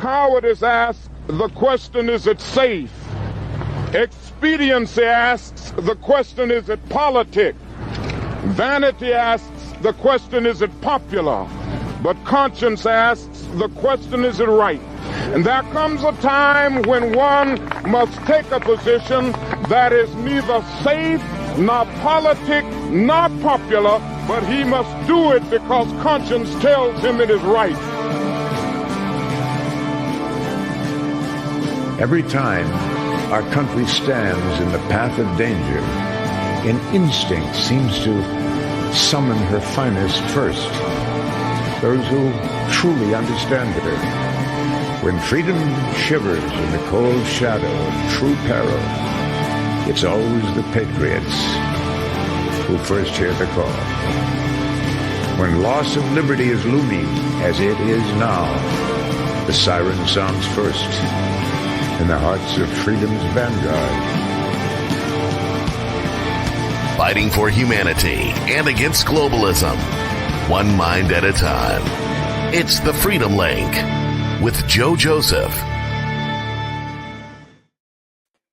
Cowardice asks the question, is it safe? Expediency asks the question, is it politic? Vanity asks the question, is it popular? But conscience asks the question, is it right? And there comes a time when one must take a position that is neither safe, nor politic, nor popular, but he must do it because conscience tells him it is right. Every time our country stands in the path of danger, an instinct seems to summon her finest first, those who truly understand her. When freedom shivers in the cold shadow of true peril, it's always the patriots who first hear the call. When loss of liberty is looming, as it is now, the siren sounds first in the hearts of freedom's vanguard. Fighting for humanity and against globalism, one mind at a time. It's the Freedom Link with Joe Joseph.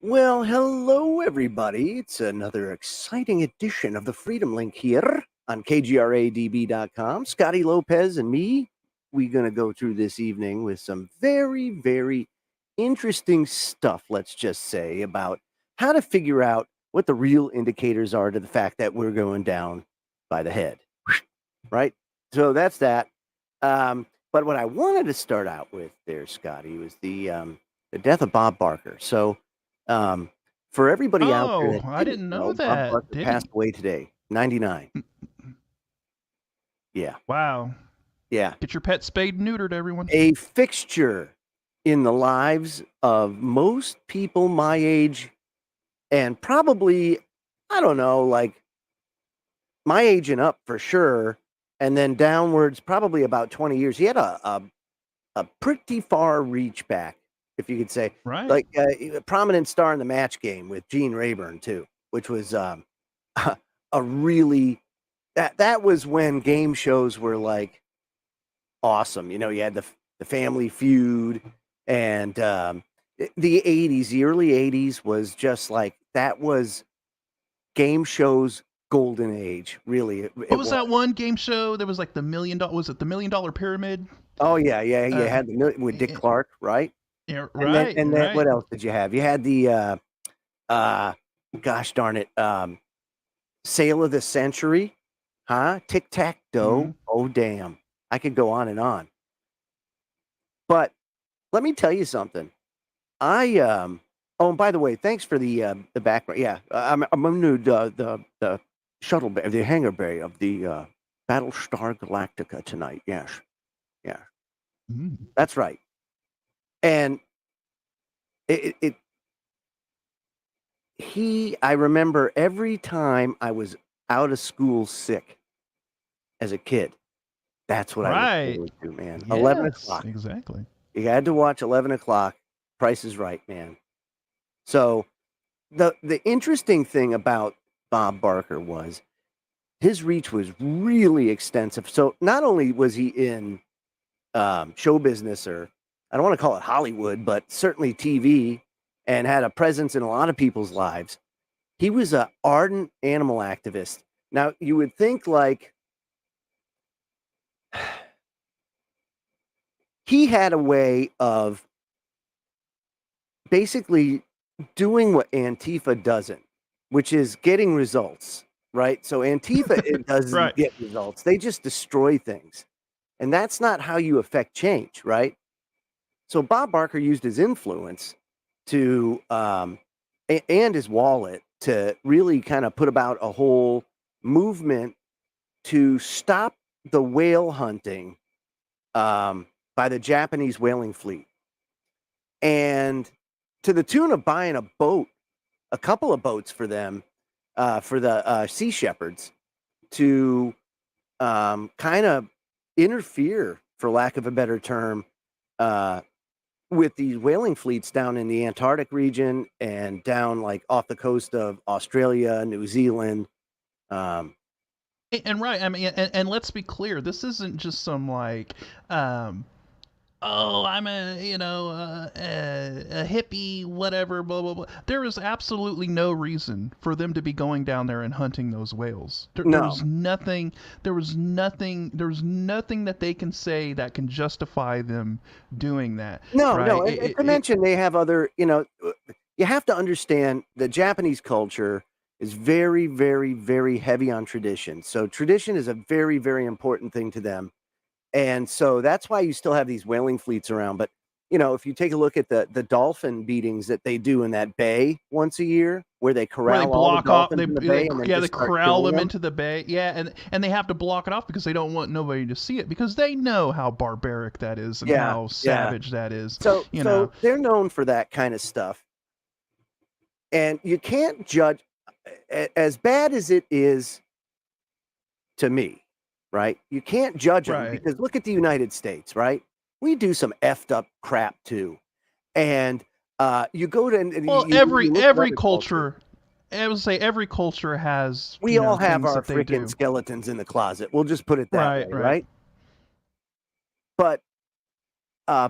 Well, hello, everybody. It's another exciting edition of the Freedom Link here on KGRADB.com. Scotty Lopez and me, we're going to go through this evening with some very, very interesting stuff, let's just say, about how to figure out what the real indicators are to the fact that we're going down by the head, right? So that's that. But what I wanted to start out with there, Scotty, was the death of Bob Barker. So for everybody out there, I didn't know that. Bob Barker passed away today, 99. Yeah. Wow. Yeah. Get your pet spayed and neutered, everyone. A fixture in the lives of most people my age, and probably, I don't know, like my age and up for sure, and then downwards probably about 20 years. He had a pretty far reach back, if you could say. Right. Like a prominent star in the Match Game with Gene Rayburn, too, which was a really, that was when game shows were like awesome. You know, you had the Family Feud, and the 80s, the early 80s was just like, that was game shows golden age, really. What was that one game show? There was like the $1 million, was it the $1 Million Pyramid? Oh, yeah. You had with Dick Clark, right? Yeah, right. And then what else did you have? You had the, gosh darn it, Sale of the Century, huh? Tic-Tac-Toe. Mm-hmm. Oh, damn. I could go on and on. But let me tell you something. Oh, and by the way, thanks for the background. Yeah, I'm new the shuttle bay, the hangar bay of the Battlestar Galactica tonight. Yes, yeah, That's right. And I remember every time I was out of school sick as a kid. That's what I was forward to, man. Yes, 11 o'clock. Exactly. You had to watch 11 o'clock. Price is Right, man. So the interesting thing about Bob Barker was his reach was really extensive. So not only was he in show business, or I don't want to call it Hollywood, but certainly TV, and had a presence in a lot of people's lives, he was an ardent animal activist. Now, you would think like he had a way of basically doing what Antifa doesn't, which is getting results, right? So Antifa it doesn't get results. They just destroy things. And that's not how you affect change, right? So Bob Barker used his influence to and his wallet to really kind of put about a whole movement to stop the whale hunting by the Japanese whaling fleet. And to the tune of buying a boat, a couple of boats for them, for the Sea Shepherds, to kind of interfere, for lack of a better term, with these whaling fleets down in the Antarctic region and down like off the coast of Australia, New Zealand. And right, I mean, and let's be clear, this isn't just some like oh, I'm a hippie, whatever, blah blah blah. There is absolutely no reason for them to be going down there and hunting those whales. There No, was nothing. There was nothing. There was nothing that they can say that can justify them doing that. no, no. Right? And to mention, they have other. You have to understand the Japanese culture is very, very, very heavy on tradition. So tradition is a very, very important thing to them. And so that's why you still have these whaling fleets around. But if you take a look at the dolphin beatings that they do in that bay once a year, where they where they corral all the block off, dolphins in the they bay and then yeah, they just start corral killing them them. into the bay. Yeah, and they have to block it off because they don't want nobody to see it because they know how barbaric that is and Yeah, how yeah. savage that is. So You know, so they're known for that kind of stuff. And you can't judge as bad as it is to me, right? You can't judge them right? because look at the United States, right? We do some effed up crap too. And you go to and Well, you look at every other cultures. culture, I would say every culture has We all have things our that they freaking do. skeletons in the closet. We'll just put it that Right, way, right. right? But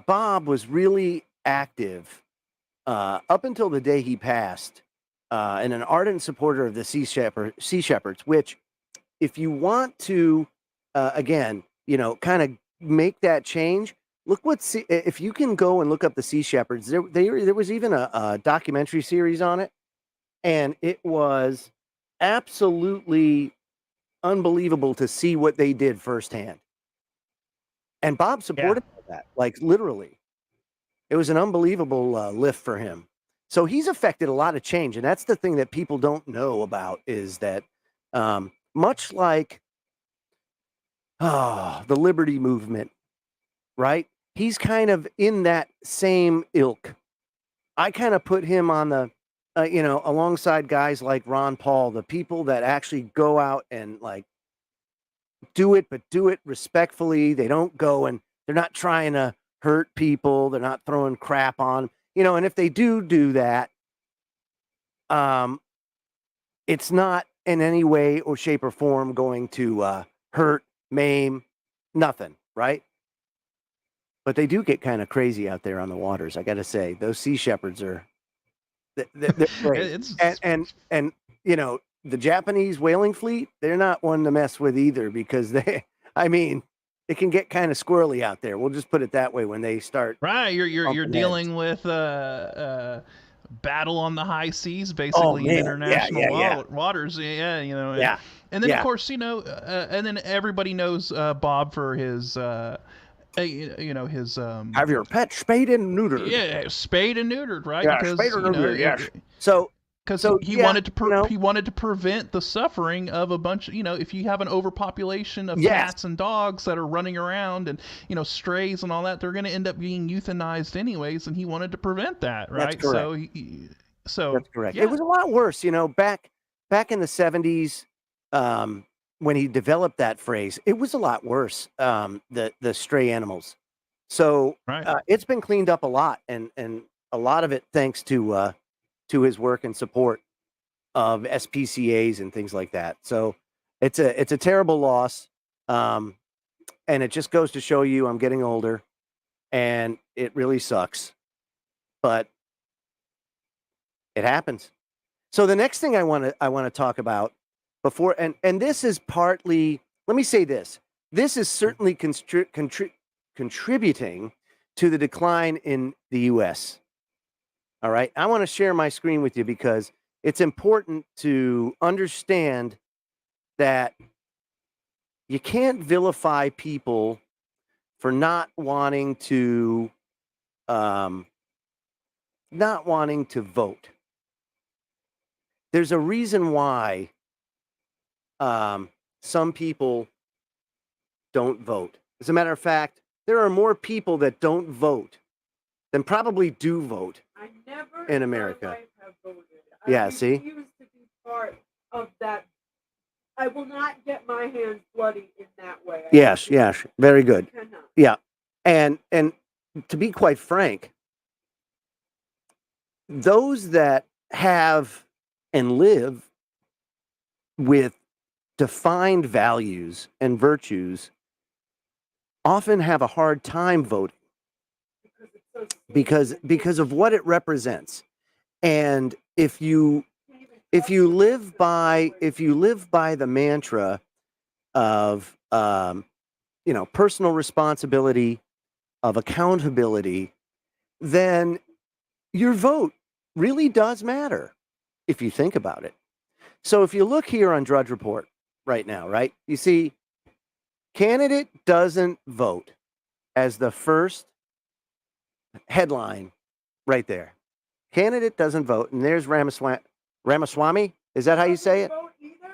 Bob was really active up until the day he passed, and an ardent supporter of the Sea Shepherds. Which, if you want to, again, kind of make that change, look if you can go and look up the Sea Shepherds. There was even a documentary series on it, and it was absolutely unbelievable to see what they did firsthand. And Bob Yeah. supported that, like literally. It was an unbelievable lift for him. So he's affected a lot of change, and that's the thing that people don't know about is that much like the Liberty Movement, right? He's kind of in that same ilk. I kind of put him on the, alongside guys like Ron Paul, the people that actually go out and like do it, but do it respectfully. They don't go and they're not trying to hurt people. They're not throwing crap on, and if they do that, it's not in any way or shape or form going to hurt, maim, nothing, right? But they do get kind of crazy out there on the waters. I got to say, those Sea Shepherds are they're great. It's And the Japanese whaling fleet, they're not one to mess with either because I mean, it can get kind of squirrely out there. We'll just put it that way when they start. right. You're bumping dealing with battle on the high seas, Oh basically in man, yeah, international yeah, yeah, waters. Yeah, yeah, and then of yeah. course and then everybody knows Bob for his his Have your pet spayed and neutered. yeah, spayed and neutered, right? Yeah, Because spayed or neutered. Yes. So because so he yeah, wanted to prevent the suffering of a bunch of, if you have an overpopulation of Yes. cats and dogs that are running around and strays and all that, they're going to end up being euthanized anyways, and he wanted to prevent that, right? That's correct. So That's correct. yeah. It was a lot worse, back in the 70s, when he developed that phrase. It was a lot worse. The stray animals. So Right. it's been cleaned up a lot, and a lot of it thanks to his work and support of SPCAs and things like that. So it's a terrible loss, and it just goes to show you I'm getting older, and it really sucks, but it happens. So the next thing I want to talk about before, and this is partly, let me say this is certainly contributing to the decline in the U.S. All right. I want to share my screen with you because it's important to understand that you can't vilify people for not wanting to vote. There's a reason why some people don't vote. As a matter of fact, there are more people that don't vote than probably do vote. I never in America. life have voted. Yeah, I see? refuse to be part of that. I will not get my hands bloody in that way. Yes, yes, very good. I cannot. Yeah, and to be quite frank, those that have and live with defined values and virtues often have a hard time voting because of what it represents. And if you live by the mantra of personal responsibility, of accountability, then your vote really does matter if you think about it. So if you look here on Drudge Report right now, right, you see candidate doesn't vote as the first headline right there. Candidate doesn't vote, and there's Ramaswamy. Is that how you say it?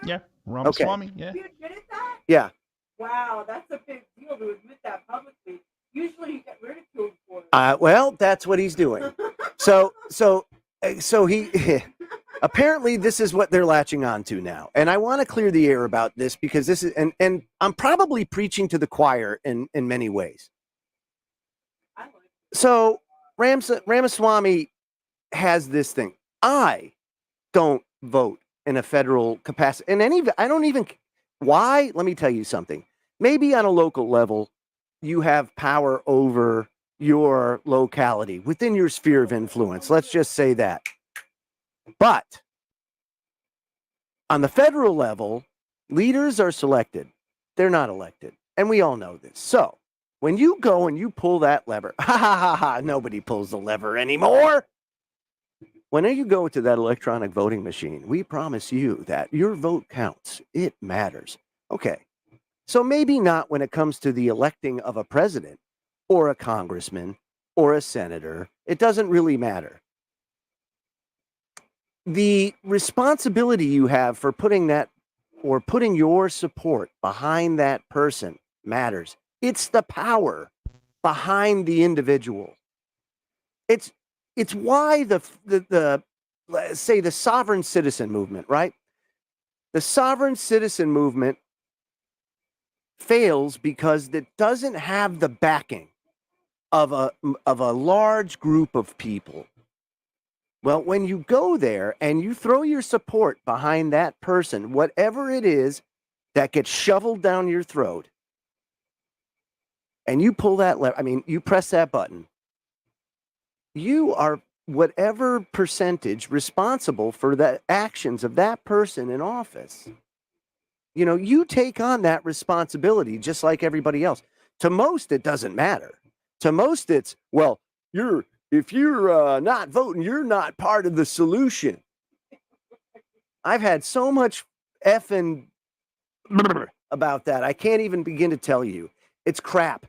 Yeah, Ramaswamy. Okay. Yeah. You admitted that? Yeah. Wow, that's a big deal to admit that publicly. Usually, you get ridiculed for it. Well, that's what he's doing. So he apparently this is what they're latching on to now, and I want to clear the air about this because this is and I'm probably preaching to the choir in many ways. So Ramaswamy has this thing. I don't vote in a federal capacity, and I don't even. Why? Let me tell you something. Maybe on a local level, you have power over your locality within your sphere of influence. Let's just say that. But on the federal level, leaders are selected. They're not elected. And we all know this. So when you go and you pull that lever, nobody pulls the lever anymore. When you go to that electronic voting machine, we promise you that your vote counts. It matters. Okay. So maybe not when it comes to the electing of a president or a congressman or a senator. It doesn't really matter. The responsibility you have for putting your support behind that person matters. It's the power behind the individual. It's why the say the sovereign citizen movement, right? The sovereign citizen movement fails because it doesn't have the backing of a large group of people. Well, when you go there and you throw your support behind that person, whatever it is that gets shoveled down your throat, and you pull that lever, you press that button, you are whatever percentage responsible for the actions of that person in office. You take on that responsibility just like everybody else. To most, it doesn't matter. To most, it's, well, if you're not voting, you're not part of the solution. I've had so much effing about that. I can't even begin to tell you. It's crap.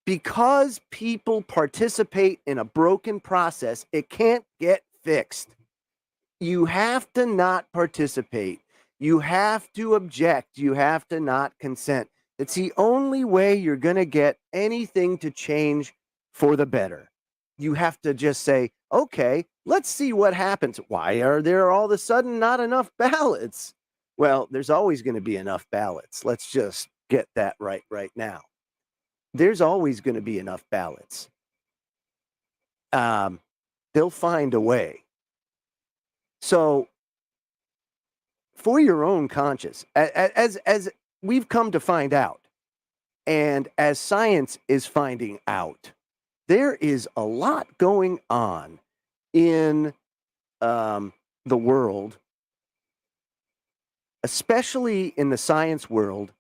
Because people participate in a broken process, it can't get fixed. You have to not participate. You have to object. You have to not consent. It's the only way you're going to get anything to change for the better. You have to just say, okay, let's see what happens. Why are there all of a sudden not enough ballots? Well, there's always going to be enough ballots. Let's just get that right now. There's always going to be enough ballots. They'll find a way. So, for your own conscience, as we've come to find out, and as science is finding out, there is a lot going on in the world, especially in the science world,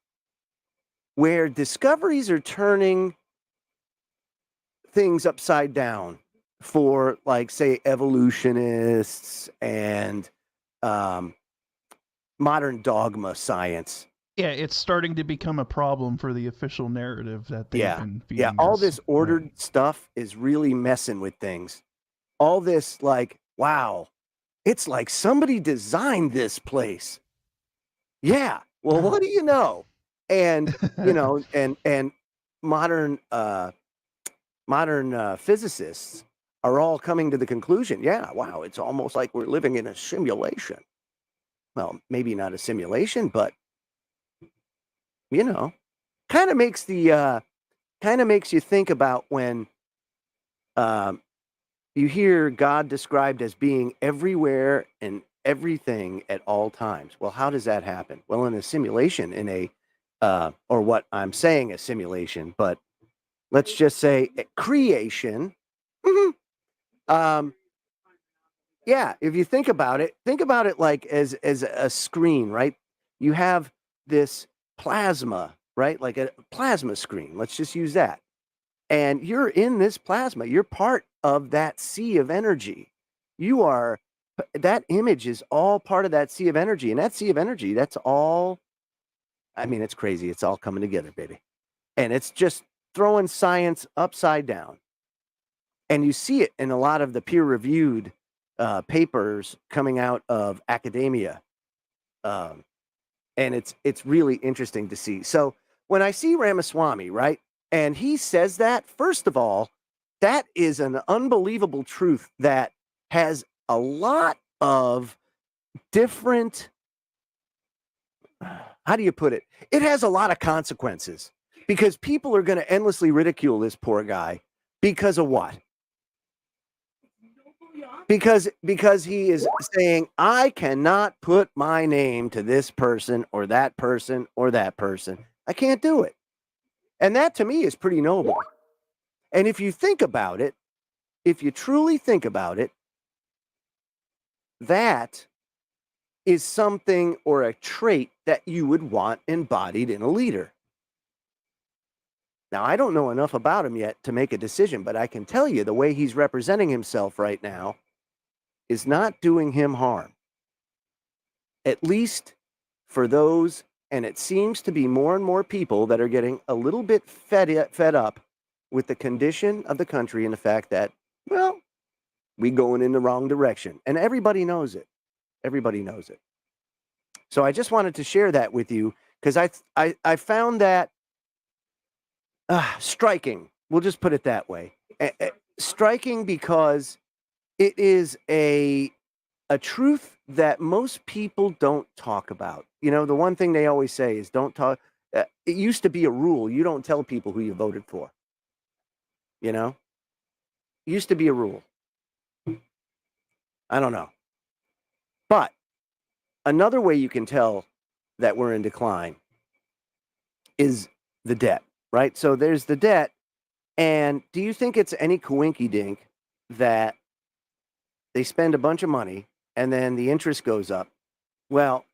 where discoveries are turning things upside down for, like, say, evolutionists and modern dogma science. Yeah, it's starting to become a problem for the official narrative that they've been feeding us. All this ordered stuff is really messing with things. All this, like, wow, it's like somebody designed this place. Yeah, well, what do you know? And and modern physicists are all coming to the conclusion, yeah, wow, it's almost like we're living in a simulation. Well, maybe not a simulation, but kind of makes you think about when you hear God described as being everywhere and everything at all times. Well, how does that happen? Well, in a simulation, or what I'm saying, a simulation, but let's just say creation. Yeah, if you think about it like as a screen, right? You have this plasma, right? Like a plasma screen. Let's just use that. And you're in this plasma. You're part of that sea of energy. You are that image is all part of that sea of energy. And that sea of energy, that's all I mean, it's crazy. It's all coming together, baby. And it's just throwing science upside down. And you see it in a lot of the peer-reviewed papers coming out of academia, and it's really interesting to see. So when I see Ramaswamy, right, and he says that, first of all, that is an unbelievable truth that has a lot of different. How do you put it? It has a lot of consequences because people are going to endlessly ridicule this poor guy because of what? Because he is saying, I cannot put my name to this person or that person or that person. I can't do it. And that to me is pretty noble. And if you think about it, if you truly think about it, that is something or a trait that you would want embodied in a leader. Now, I don't know enough about him yet to make a decision, but I can tell you the way he's representing himself right now is not doing him harm. At least for those, and it seems to be more and more people that are getting a little bit fed up with the condition of the country and the fact that, well, we going in the wrong direction. And everybody knows it. Everybody knows it. So I just wanted to share that with you because I found that striking. We'll just put it that way. Striking because it is a truth that most people don't talk about. You know, the one thing they always say is don't talk. It used to be a rule. You don't tell people who you voted for. You know? It used to be a rule. I don't know. But another way you can tell that we're in decline is the debt, right? So there's the debt. And do you think it's any coinky dink that they spend a bunch of money and then the interest goes up? Well,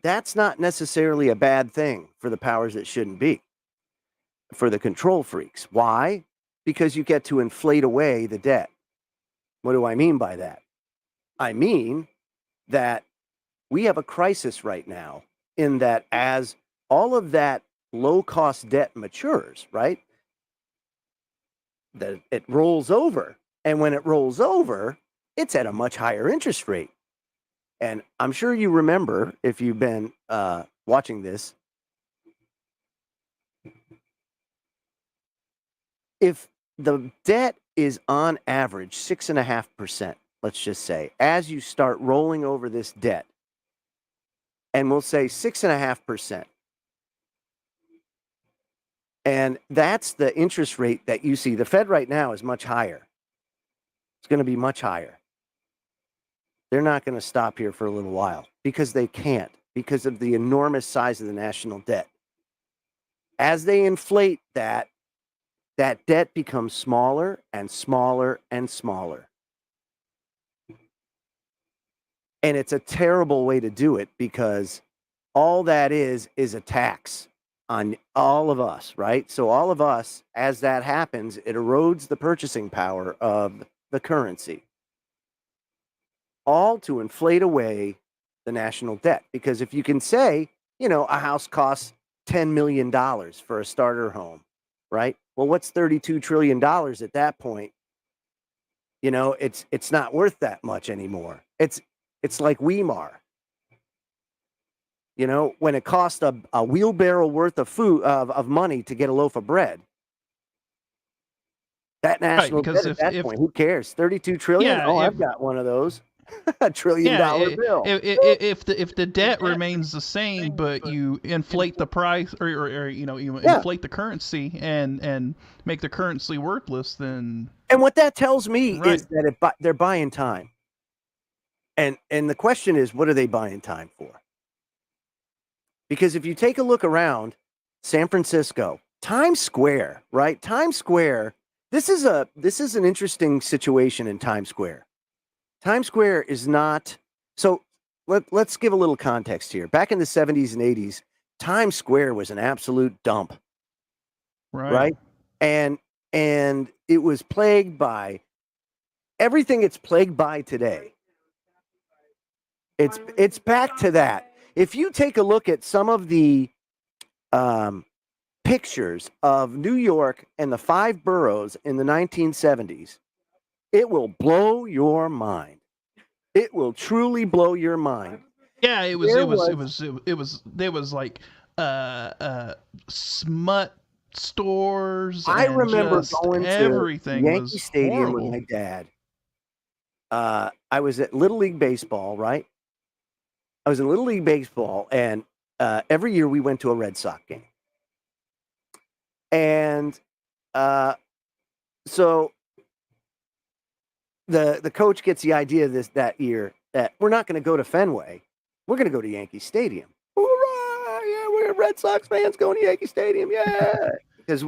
that's not necessarily a bad thing for the powers that shouldn't be, for the control freaks. Why? Because you get to inflate away the debt. What do I mean by that? I mean that we have a crisis right now in that as all of that low-cost debt matures, right, that it rolls over. And when it rolls over, it's at a much higher interest rate. And I'm sure you remember, if you've been watching this, if the debt is on average 6.5%, let's just say, as you start rolling over this debt, and we'll say 6.5%, and that's the interest rate that you see. The Fed right now is much higher. It's going to be much higher. They're not going to stop here for a little while because they can't, because of the enormous size of the national debt. As they inflate that debt becomes smaller and smaller and smaller. And it's a terrible way to do it because all that is a tax on all of us, right? So all of us, as that happens, it erodes the purchasing power of the currency. All to inflate away the national debt. Because if you can say, you know, a house costs $10 million for a starter home, right? Well, what's $32 trillion at that point? You know, it's not worth that much anymore. It's like Weimar. You know, when it costs a wheelbarrow worth of food of money to get a loaf of bread. That national debt at that point, who cares? 32 trillion? Yeah, I've got one of those. $1 trillion bill. If the debt remains the same, but you inflate the price, or you know, you inflate the currency and make the currency worthless, then. And what that tells me is that they're buying time. And the question is, what are they buying time for? Because if you take a look around San Francisco, Times Square, right? Times Square, this is an interesting situation in Times Square. Times Square is not so. Let's give a little context here. Back in the 70s and 80s, Times Square was an absolute dump, right? And it was plagued by everything it's plagued by today. It's back to that. If you take a look at some of the pictures of New York and the 5 boroughs in the 1970s, it will blow your mind. It will truly blow your mind. Yeah, it was like smut stores. I remember going everything to Yankee was Stadium horrible. with my dad. I was at Little League Baseball, right? I was in Little League Baseball, and every year we went to a Red Sox game. And so the coach gets the idea that year that we're not going to go to Fenway. We're going to go to Yankee Stadium. Hoorah! Yeah, we're Red Sox fans going to Yankee Stadium. Yeah. Because,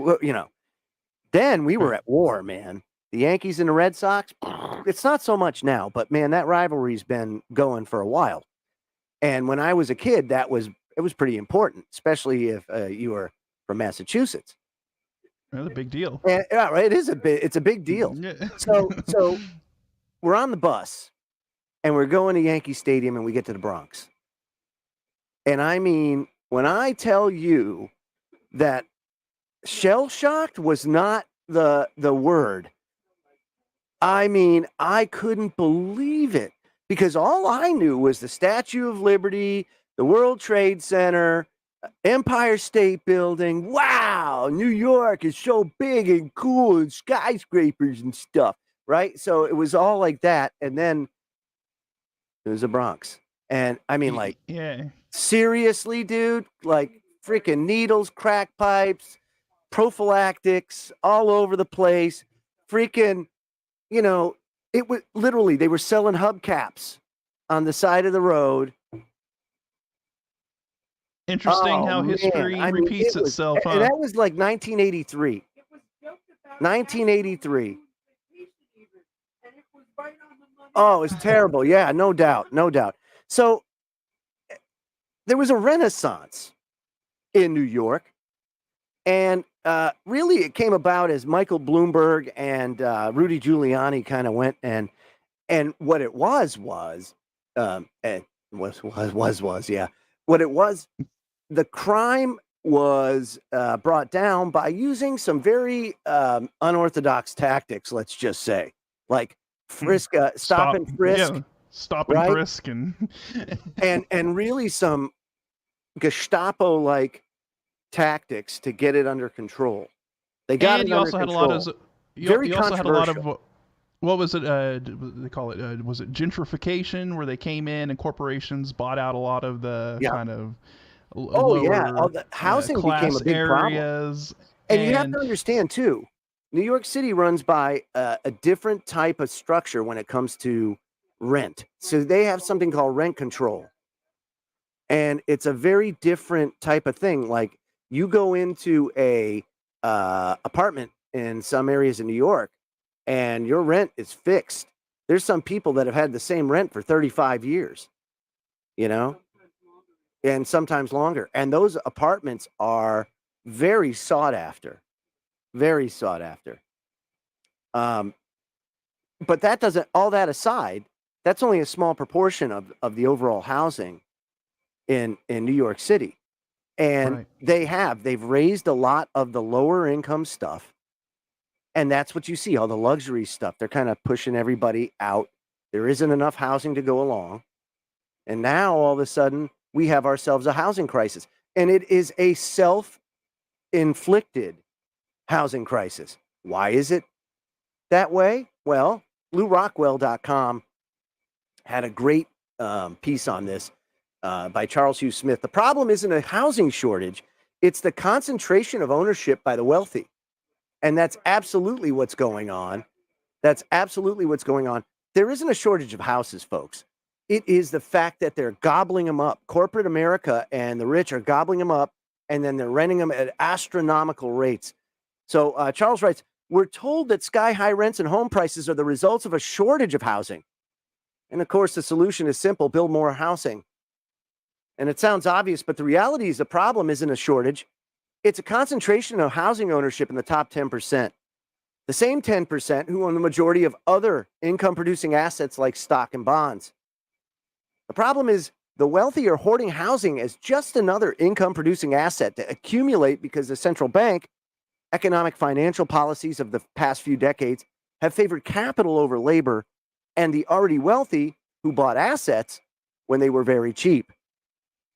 then we were at war, man. The Yankees and the Red Sox, it's not so much now, but, man, that rivalry's been going for a while. And when I was a kid, it was pretty important, especially if you were from Massachusetts. That's a big deal. And, yeah, right. It's a big deal. Yeah. So we're on the bus, and we're going to Yankee Stadium, and we get to the Bronx. And I mean, when I tell you that shell-shocked was not the word, I mean, I couldn't believe it, because all I knew was the Statue of Liberty, the World Trade Center, Empire State Building. Wow, New York is so big and cool and skyscrapers and stuff, right? So it was all like that. And then it was the Bronx. And I mean, like, seriously, dude, like freaking needles, crack pipes, prophylactics all over the place. Freaking, it was literally, they were selling hubcaps on the side of the road. Interesting how history repeats itself. And that was like 1983. 1983. Oh, it's terrible. Yeah, no doubt. So there was a renaissance in New York. And really it came about as Michael Bloomberg and Rudy Giuliani kind of went and what it was, the crime was brought down by using some very unorthodox tactics, let's just say, like stop and frisk. Yeah, stop and frisk. and really some Gestapo-like tactics to get it under control. They got it under control. You also had a lot of what was it? They call it. Was it gentrification, where they came in and corporations bought out a lot of the kind of lower, the housing became a big areas. Problem. And you have to understand too, New York City runs by a different type of structure when it comes to rent. So they have something called rent control, and it's a very different type of thing. Like, you go into a apartment in some areas in New York, and your rent is fixed. There's some people that have had the same rent for 35 years, and sometimes longer. And those apartments are very sought after. Very sought after. But that doesn't, all that aside, that's only a small proportion of the overall housing in New York City. And they've raised a lot of the lower income stuff. And that's what you see, all the luxury stuff. They're kind of pushing everybody out. There isn't enough housing to go along. And now all of a sudden we have ourselves a housing crisis. And it is a self-inflicted housing crisis. Why is it that way? Well, LouRockwell.com had a great piece on this. By Charles Hugh Smith. The problem isn't a housing shortage. It's the concentration of ownership by the wealthy. And that's absolutely what's going on. There isn't a shortage of houses, folks. It is the fact that they're gobbling them up. Corporate America and the rich are gobbling them up, and then they're renting them at astronomical rates. So Charles writes, We're told that sky-high rents and home prices are the results of a shortage of housing. And of course, the solution is simple: build more housing. And it sounds obvious, but the reality is the problem isn't a shortage. It's a concentration of housing ownership in the top 10%. The same 10% who own the majority of other income-producing assets like stock and bonds. The problem is the wealthy are hoarding housing as just another income-producing asset to accumulate because the central bank, economic financial policies of the past few decades have favored capital over labor and the already wealthy who bought assets when they were very cheap.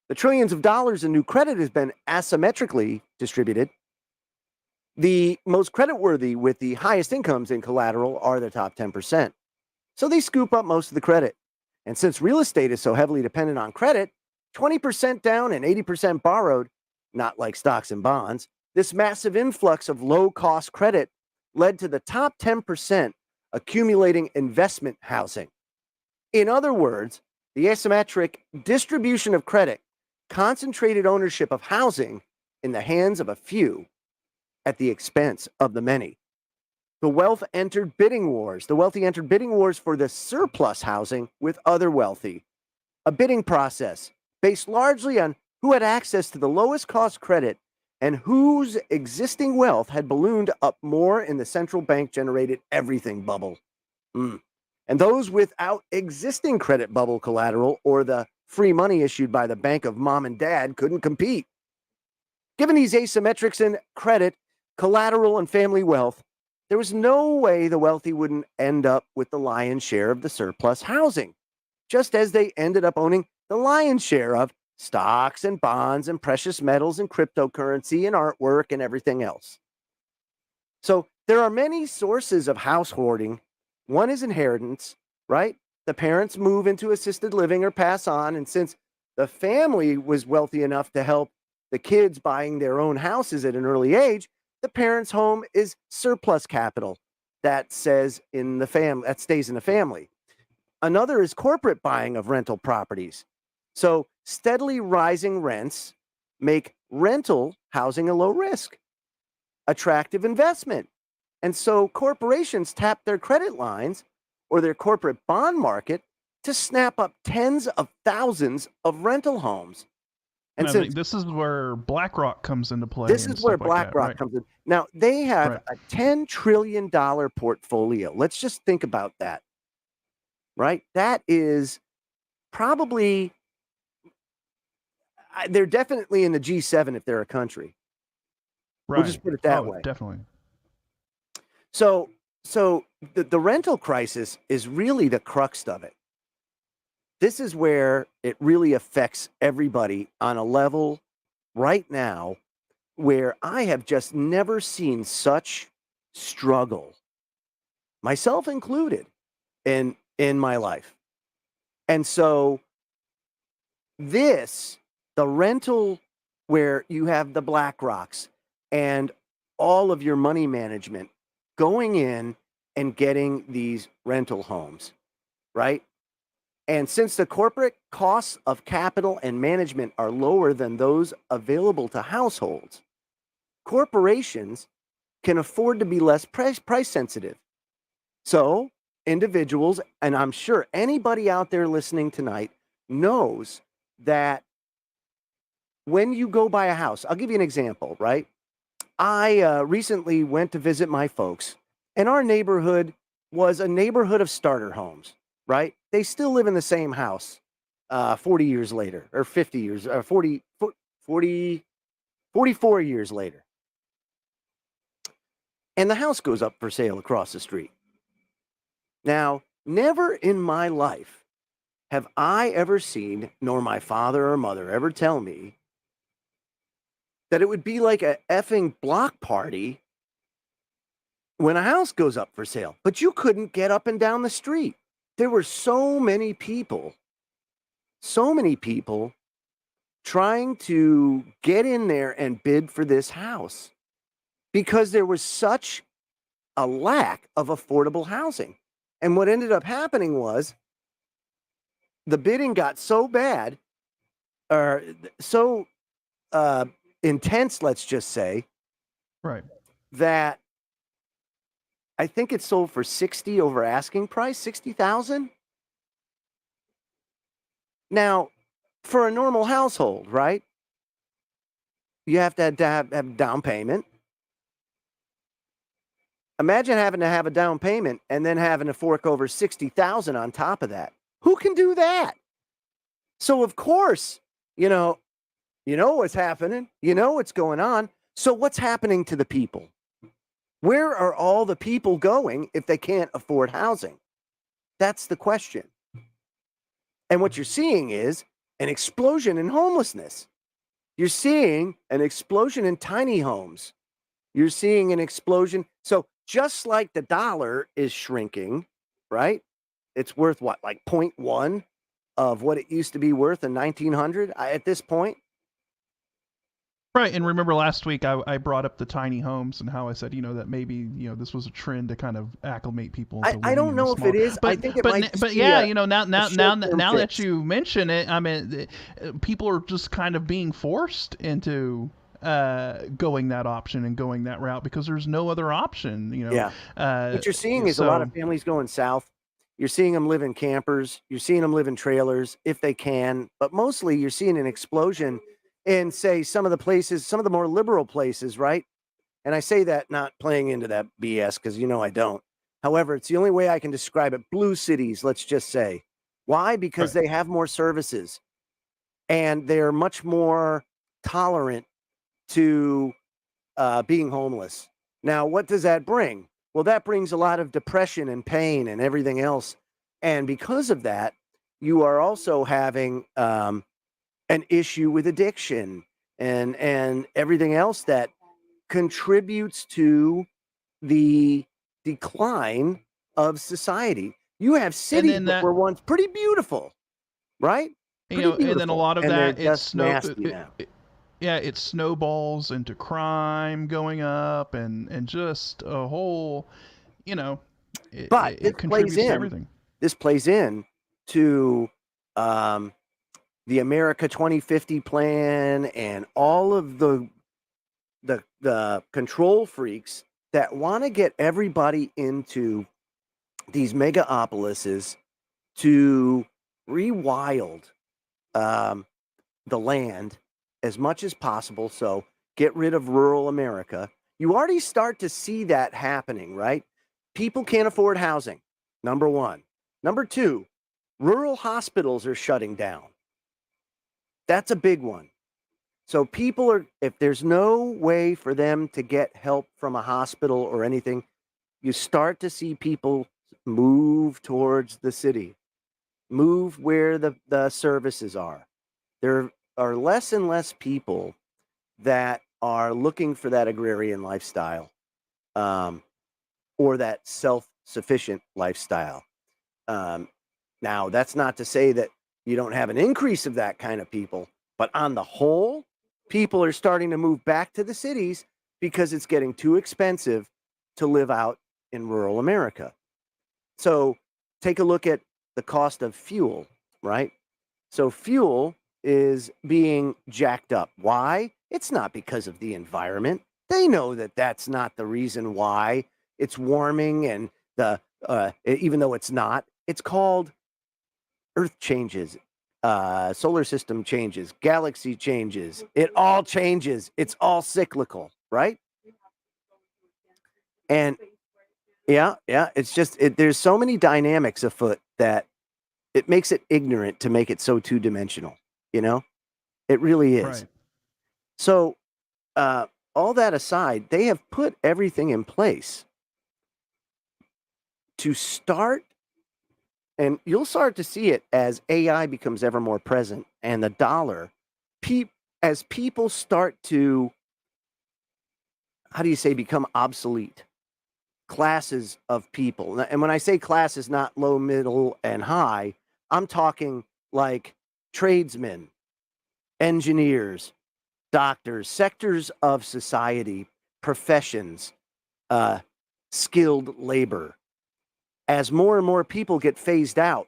The trillions of dollars in new credit has been asymmetrically distributed. The most creditworthy with the highest incomes in collateral are the top 10%. So they scoop up most of the credit. And since real estate is so heavily dependent on credit, 20% down and 80% borrowed, not like stocks and bonds, this massive influx of low-cost credit led to the top 10% accumulating investment housing. In other words, the asymmetric distribution of credit concentrated ownership of housing in the hands of a few at the expense of the many. The wealth entered bidding wars. The wealthy entered bidding wars for the surplus housing with other wealthy. A bidding process based largely on who had access to the lowest cost credit and whose existing wealth had ballooned up more in the central bank generated everything bubble. And those without existing credit bubble collateral or the free money issued by the bank of mom and dad couldn't compete. Given these asymmetrics in credit, collateral, and family wealth, there was no way the wealthy wouldn't end up with the lion's share of the surplus housing, just as they ended up owning the lion's share of stocks and bonds and precious metals and cryptocurrency and artwork and everything else. So there are many sources of house hoarding. One is inheritance, right? The parents move into assisted living or pass on, and since the family was wealthy enough to help the kids buying their own houses at an early age, the parents' home is surplus capital that stays in the family. Another is corporate buying of rental properties. So steadily rising rents make rental housing a low risk, attractive investment. And so corporations tap their credit lines or their corporate bond market to snap up tens of thousands of rental homes. And I think this is where BlackRock comes into play. This is where BlackRock comes in. Now, they have a $10 trillion portfolio. Let's just think about that, right? That is probably, they're definitely in the G7 if they're a country. Right. We'll just put it that way. Definitely. So the rental crisis is really the crux of it. This is where it really affects everybody on a level right now where I have just never seen such struggle, myself included, in my life. And so the rental where you have the BlackRocks and all of your money management going in and getting these rental homes, right? And since the corporate costs of capital and management are lower than those available to households, corporations can afford to be less price sensitive. So individuals, and I'm sure anybody out there listening tonight knows that when you go buy a house, I'll give you an example, right? I recently went to visit my folks, and our neighborhood was a neighborhood of starter homes, right? They still live in the same house 40 years later, or 50 years, or 44 years later. And the house goes up for sale across the street. Now, never in my life have I ever seen, nor my father or mother ever tell me, that it would be like a effing block party when a house goes up for sale. But you couldn't get up and down the street. There were so many people trying to get in there and bid for this house because there was such a lack of affordable housing. And what ended up happening was the bidding got so bad, or so intense, let's just say, right, that I think it sold for 60 over asking price, 60,000. Now, for a normal household, right? You have to have down payment. Imagine having to have a down payment and then having to fork over 60,000 on top of that. Who can do that? So of course, you know what's happening. You know what's going on. So what's happening to the people? Where are all the people going if they can't afford housing? That's the question. And what you're seeing is an explosion in homelessness. You're seeing an explosion in tiny homes. You're seeing an explosion. So just like the dollar is shrinking, right? It's worth what, like 0.1 of what it used to be worth in 1900 at this point? Right, and remember last week I brought up the tiny homes and how I said, that maybe, this was a trend to kind of acclimate people into I don't know if it is. I think it might but be yeah, a now that fix. you mention it, I mean, people are just kind of being forced into going that option and going that route because there's no other option, Yeah. What you're seeing is a lot of families going south. You're seeing them live in campers. You're seeing them live in trailers if they can. But mostly you're seeing an explosion in, say, some of the more liberal places, right? And I say that not playing into that BS because I don't. However, it's the only way I can describe it. Blue cities, let's just say. Why? Because they have more services and they're much more tolerant to being homeless. Now, what does that bring? Well, that brings a lot of depression and pain and everything else. And because of that, you are also having an issue with addiction and everything else that contributes to the decline of society. You have cities that were once pretty beautiful, right? And then a lot of that it's nasty now. It snowballs into crime going up and just a whole, it contributes to everything. This plays in to the America 2050 plan and all of the control freaks that want to get everybody into these megapolises to rewild the land as much as possible. So get rid of rural America. You already start to see that happening, right? People can't afford housing, number one. Number two, rural hospitals are shutting down. That's a big one. So if there's no way for them to get help from a hospital or anything, you start to see people move towards the city, move where the services are. There are less and less people that are looking for that agrarian lifestyle or that self-sufficient lifestyle. Now, that's not to say that you don't have an increase of that kind of people, but on the whole, people are starting to move back to the cities because it's getting too expensive to live out in rural America. So take a look at the cost of fuel, right? So fuel is being jacked up. Why? It's not because of the environment. They know that that's not the reason why it's warming and even though it's not, it's called Earth changes, solar system changes, galaxy changes. It all changes. It's all cyclical, right? And yeah, it's just there's so many dynamics afoot that it makes it ignorant to make it so two-dimensional. It really is. Right. So all that aside, they have put everything in place to start, and you'll start to see it as AI becomes ever more present and the dollar, as people start to, become obsolete. Classes of people. And when I say classes, not low, middle, and high, I'm talking like tradesmen, engineers, doctors, sectors of society, professions, skilled labor. As more and more people get phased out,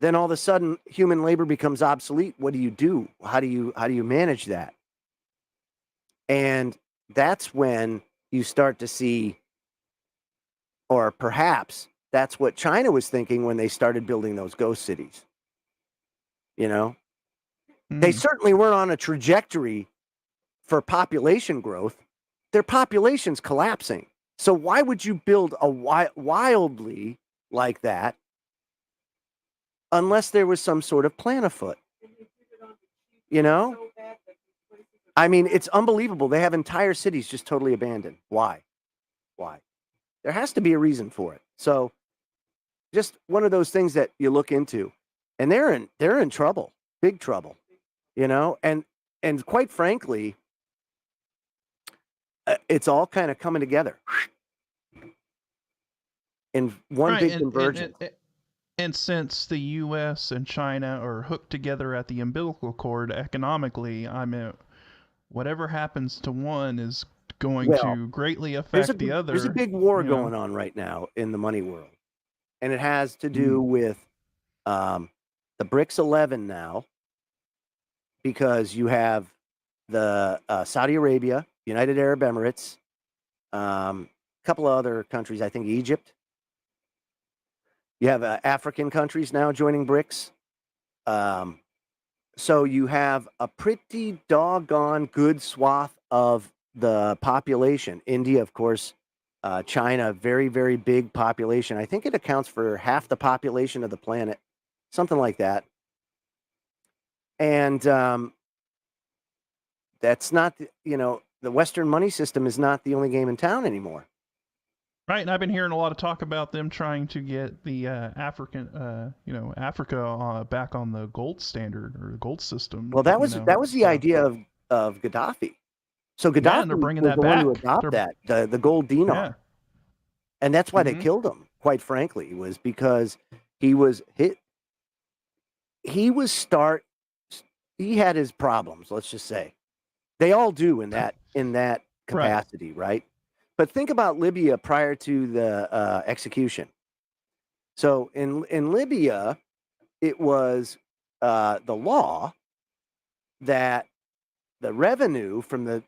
then all of a sudden human labor becomes obsolete. What do you do? How do you manage that? And that's when you start to see Or perhaps that's what China was thinking when they started building those ghost cities. They certainly weren't on a trajectory for population growth. Their population's collapsing. So why would you build a wildly like that unless there was some sort of plan afoot? I mean, it's unbelievable. They have entire cities just totally abandoned. Why? There has to be a reason for it. So just one of those things that you look into, and they're in trouble, big trouble, and quite frankly, it's all kind of coming together in one big convergence. And since the U.S. and China are hooked together at the umbilical cord economically, I mean, whatever happens to one is going to greatly affect the other. There's a big war going on right now in the money world, and it has to do with the BRICS 11 now, because you have the Saudi Arabia, United Arab Emirates, a couple of other countries, I think Egypt. You have African countries now joining BRICS. So you have a pretty doggone good swath of the population. India, of course, China, very, very big population. I think it accounts for half the population of the planet, something like that. And that's not, the Western money system is not the only game in town anymore. Right, and I've been hearing a lot of talk about them trying to get the Africa back on the gold standard or the gold system. Well, that was the idea of Gaddafi. So Gaddafi and they're bringing was that the back. one to adopt the gold dinar, and that's why they killed him. Quite frankly, was because he had his problems. Let's just say they all do in that capacity, right? But think about Libya prior to the execution. So in Libya, it was the law that the revenue from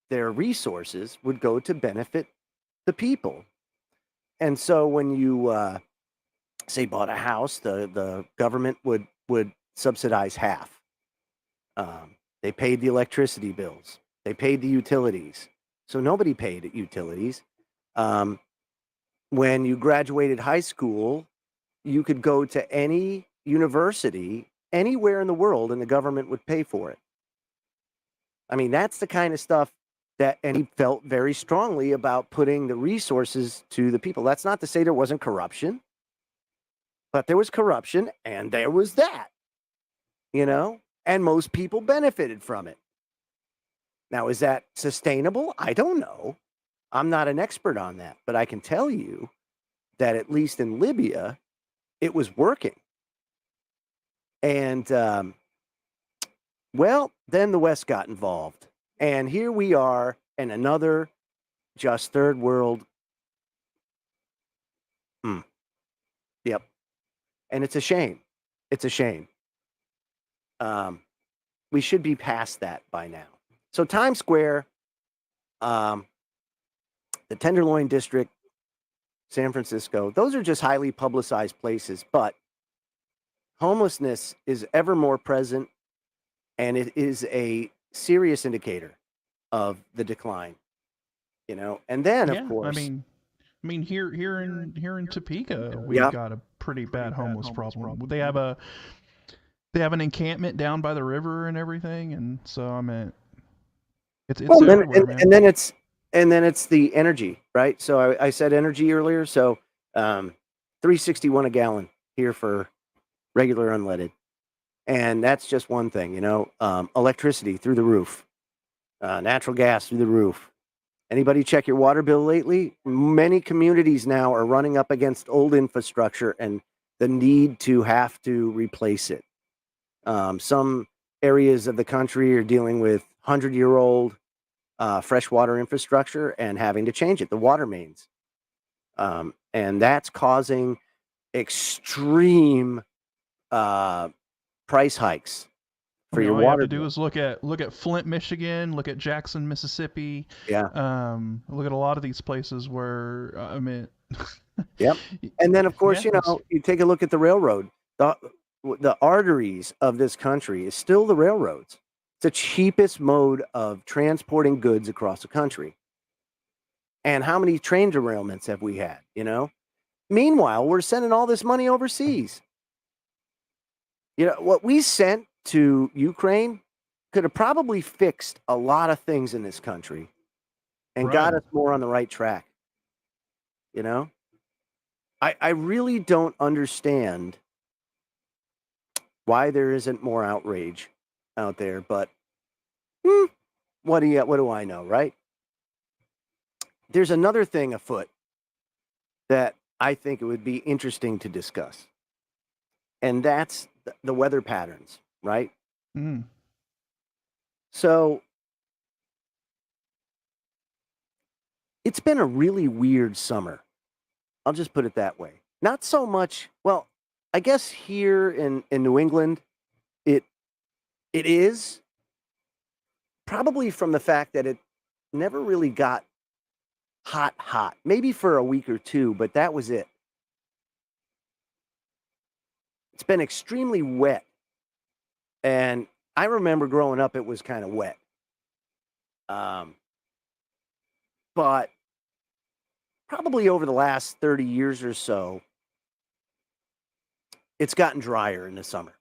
their resources would go to benefit the people. And so when you say bought a house, the government would subsidize half. They paid the electricity bills. They paid the utilities. So nobody paid at utilities. When you graduated high school, you could go to any university anywhere in the world and the government would pay for it. I mean, that's the kind of stuff and he felt very strongly about putting the resources to the people. That's not to say there wasn't corruption, but there was corruption and there was that, and most people benefited from it. Now, is that sustainable? I don't know. I'm not an expert on that, but I can tell you that at least in Libya, it was working. And, then the West got involved. And here we are in another just third world. Yep. And it's a shame. It's a shame. We should be past that by now. So Times Square, the Tenderloin District, San Francisco, those are just highly publicized places, but homelessness is ever more present, and it is a serious indicator of the decline, and then of course, I mean here in Topeka, we've got a pretty bad homeless problem. They have an encampment down by the river and everything, and so I mean, it's and then it's the energy, right? So I said energy earlier. So $3.61 a gallon here for regular unleaded, and that's just one thing, electricity through the roof, natural gas through the roof. Anybody check your water bill lately? Many communities now are running up against old infrastructure and the need to have to replace it. Some areas of the country are dealing with 100-year-old freshwater infrastructure and having to change it, the water mains. And that's causing extreme price hikes for your water. All you have to do is look at Flint, Michigan, look at Jackson, Mississippi. Yeah. Look at a lot of these places where, Yep. And then, of course, Yeah, you take a look at the railroad. The arteries of this country is still the railroads. It's the cheapest mode of transporting goods across the country. And how many train derailments have we had, Meanwhile, we're sending all this money overseas. What we sent to Ukraine could have probably fixed a lot of things in this country and got right. us more on the right track. I really don't understand why there isn't more outrage out there, but what do I know, right? There's another thing afoot that I think it would be interesting to discuss, and that's the weather patterns, right? Mm. So it's been a really weird summer. I'll just put it that way. Not so much, well, I guess here in New England, it is probably from the fact that it never really got hot, maybe for a week or two, but that was it. It's been extremely wet. And I remember growing up, it was kind of wet. But probably over the last 30 years or so, it's gotten drier in the summer.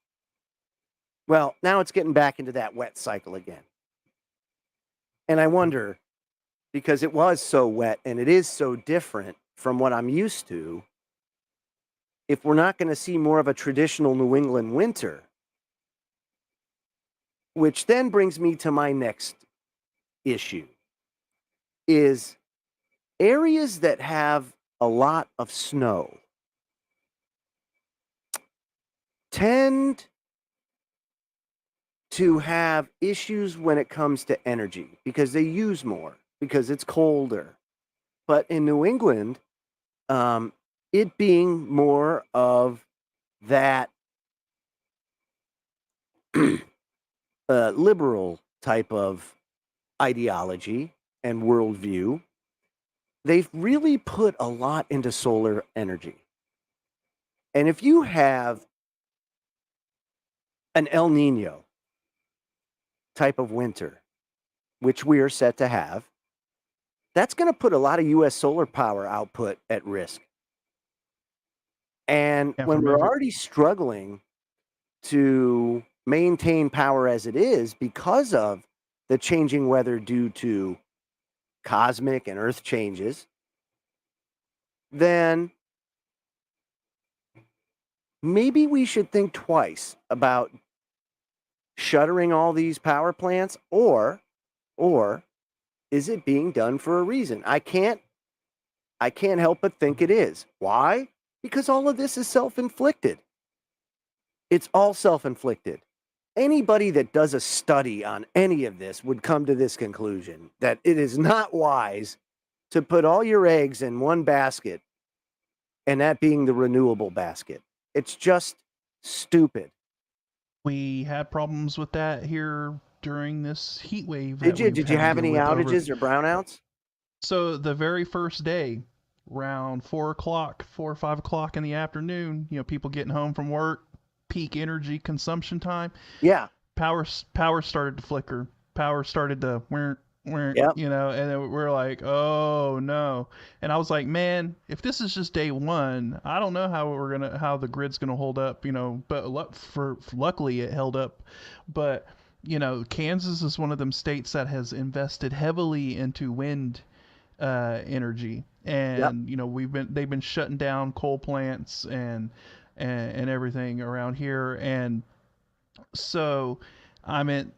Well, now it's getting back into that wet cycle again. And I wonder, because it was so wet and it is so different from what I'm used to, if we're not going to see more of a traditional New England winter. Which then brings me to my next issue, is areas that have a lot of snow tend to have issues when it comes to energy because they use more, because it's colder. But in New England, it being more of that liberal type of ideology and worldview, they've really put a lot into solar energy. And if you have an El Nino type of winter, which we are set to have, that's going to put a lot of U.S. solar power output at risk. And Yeah, when from we're every already struggling to maintain power as it is because of the changing weather due to cosmic and earth changes, then maybe we should think twice about shuttering all these power plants, or is it being done for a reason? I can't help but think it is. Why? Because all of this is self-inflicted. It's all self-inflicted. Anybody that does a study on any of this would come to this conclusion, that it is not wise to put all your eggs in one basket, and that being the renewable basket. It's just stupid. We had problems with that here during this heat wave Did that you? we've Did you had to have deal any with over. outages or brownouts? So the very first day, around 4 or 5 o'clock in the afternoon, people getting home from work, peak energy consumption time, Yeah. power started to flicker. Power started to and Yep. then we're like, oh no. And I was like, man, if this is just day one, I don't know how the grid's gonna hold up, but luckily it held up. But Kansas is one of them states that has invested heavily into wind energy, Yep. and they've been shutting down coal plants and everything around here. And so I mean,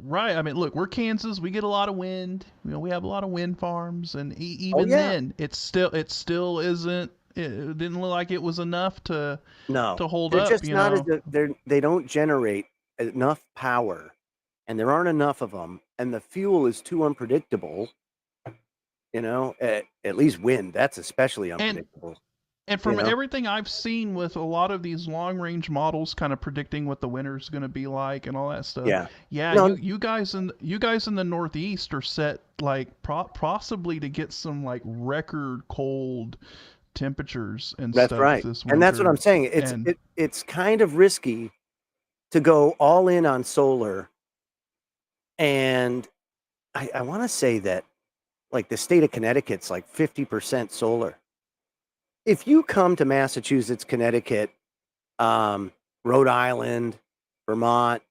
right, look, we're Kansas, we get a lot of wind, we have a lot of wind farms, and Oh even yeah. then it still isn't, it didn't look like it was enough to No, hold they're up, just not as they don't generate enough power, and there aren't enough of them, and the fuel is too unpredictable. At least wind, that's especially and unpredictable. And from everything I've seen with a lot of these long range models, kind of predicting what the winter's going to be like and all that stuff. Yeah. No, you guys in the Northeast are set like possibly to get some like record cold temperatures and that's stuff right. this winter. And that's what I'm saying. It's kind of risky to go all in on solar. And I want to say that like the state of Connecticut's like 50% solar. If you come to Massachusetts, Connecticut, Rhode Island, Vermont,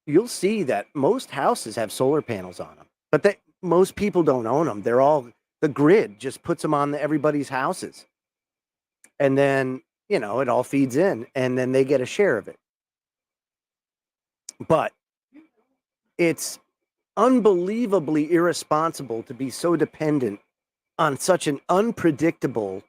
you'll see that most houses have solar panels on them, but most people don't own them. They're all, the grid just puts them on everybody's houses. And then, it all feeds in and then they get a share of it. But it's unbelievably irresponsible to be so dependent on such an unpredictable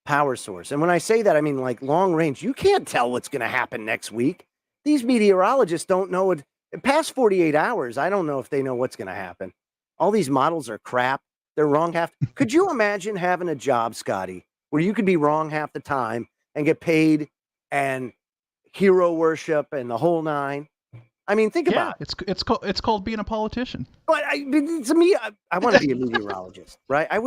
power source. And when I say that, I mean like long range. You can't tell what's going to happen next week. These meteorologists don't know it. Past 48 hours, I don't know if they know what's going to happen. All these models are crap. They're wrong half. Could you imagine having a job, Scotty, where you could be wrong half the time and get paid and hero worship and the whole nine? I mean, think about it. It's called being a politician. But to me, I want to be a meteorologist, right? I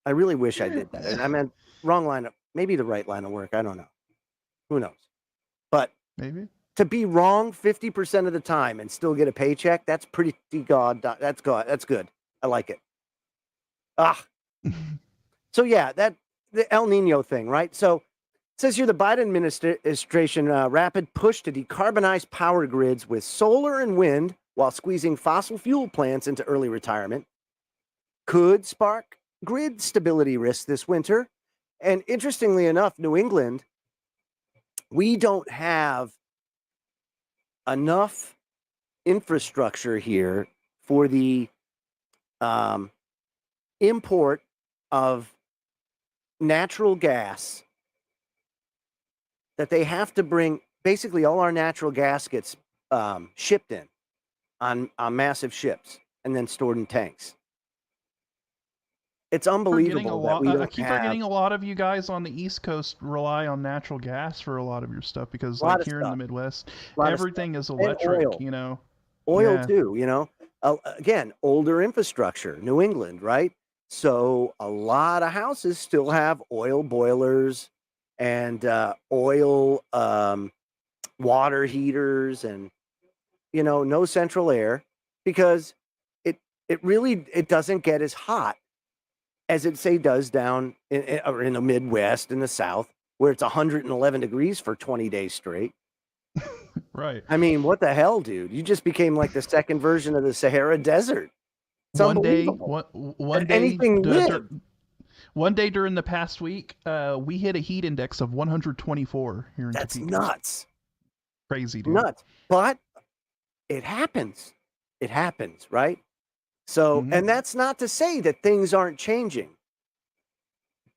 really wish I did that. And I meant wrong line of, maybe the right line of work. I don't know. Who knows? But maybe to be wrong 50% of the time and still get a paycheck, that's pretty that's good. I like it. So yeah, the El Nino thing, right? So it says here the Biden administration rapid push to decarbonize power grids with solar and wind while squeezing fossil fuel plants into early retirement could spark grid stability risks this winter. And interestingly enough, New England, we don't have enough infrastructure here for the import of natural gas that they have to bring. Basically, all our natural gas gets shipped in on massive ships and then stored in tanks. It's unbelievable that we don't I keep forgetting a lot of you guys on the East Coast rely on natural gas for a lot of your stuff because like here in the Midwest, everything is electric, Oil too, again, older infrastructure, New England, right? So a lot of houses still have oil boilers and oil water heaters and, no central air because it really doesn't get as hot as it does down in the Midwest in the South, where it's 111 degrees for 20 days straight. Right. I mean, what the hell, dude? You just became like the second version of the Sahara Desert. It's one day, one day during the past week, we hit a heat index of 124 here in Topeka. That's nuts. Crazy, dude. Nuts. But it happens. It happens, right? So, and that's not to say that things aren't changing,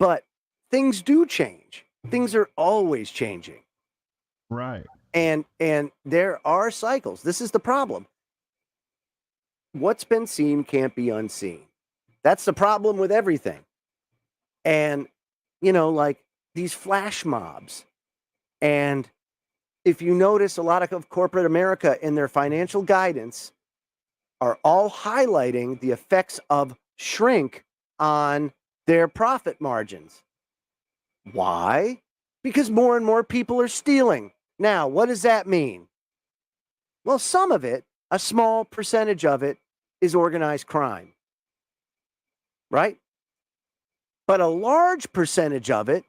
but things do change. Things are always changing. Right. And there are cycles. This is the problem. What's been seen can't be unseen. That's the problem with everything. And, like these flash mobs. And if you notice, a lot of corporate America in their financial guidance are all highlighting the effects of shrink on their profit margins. Why? Because more and more people are stealing. Now, what does that mean? Well, some of it, a small percentage of it, is organized crime, right? But a large percentage of it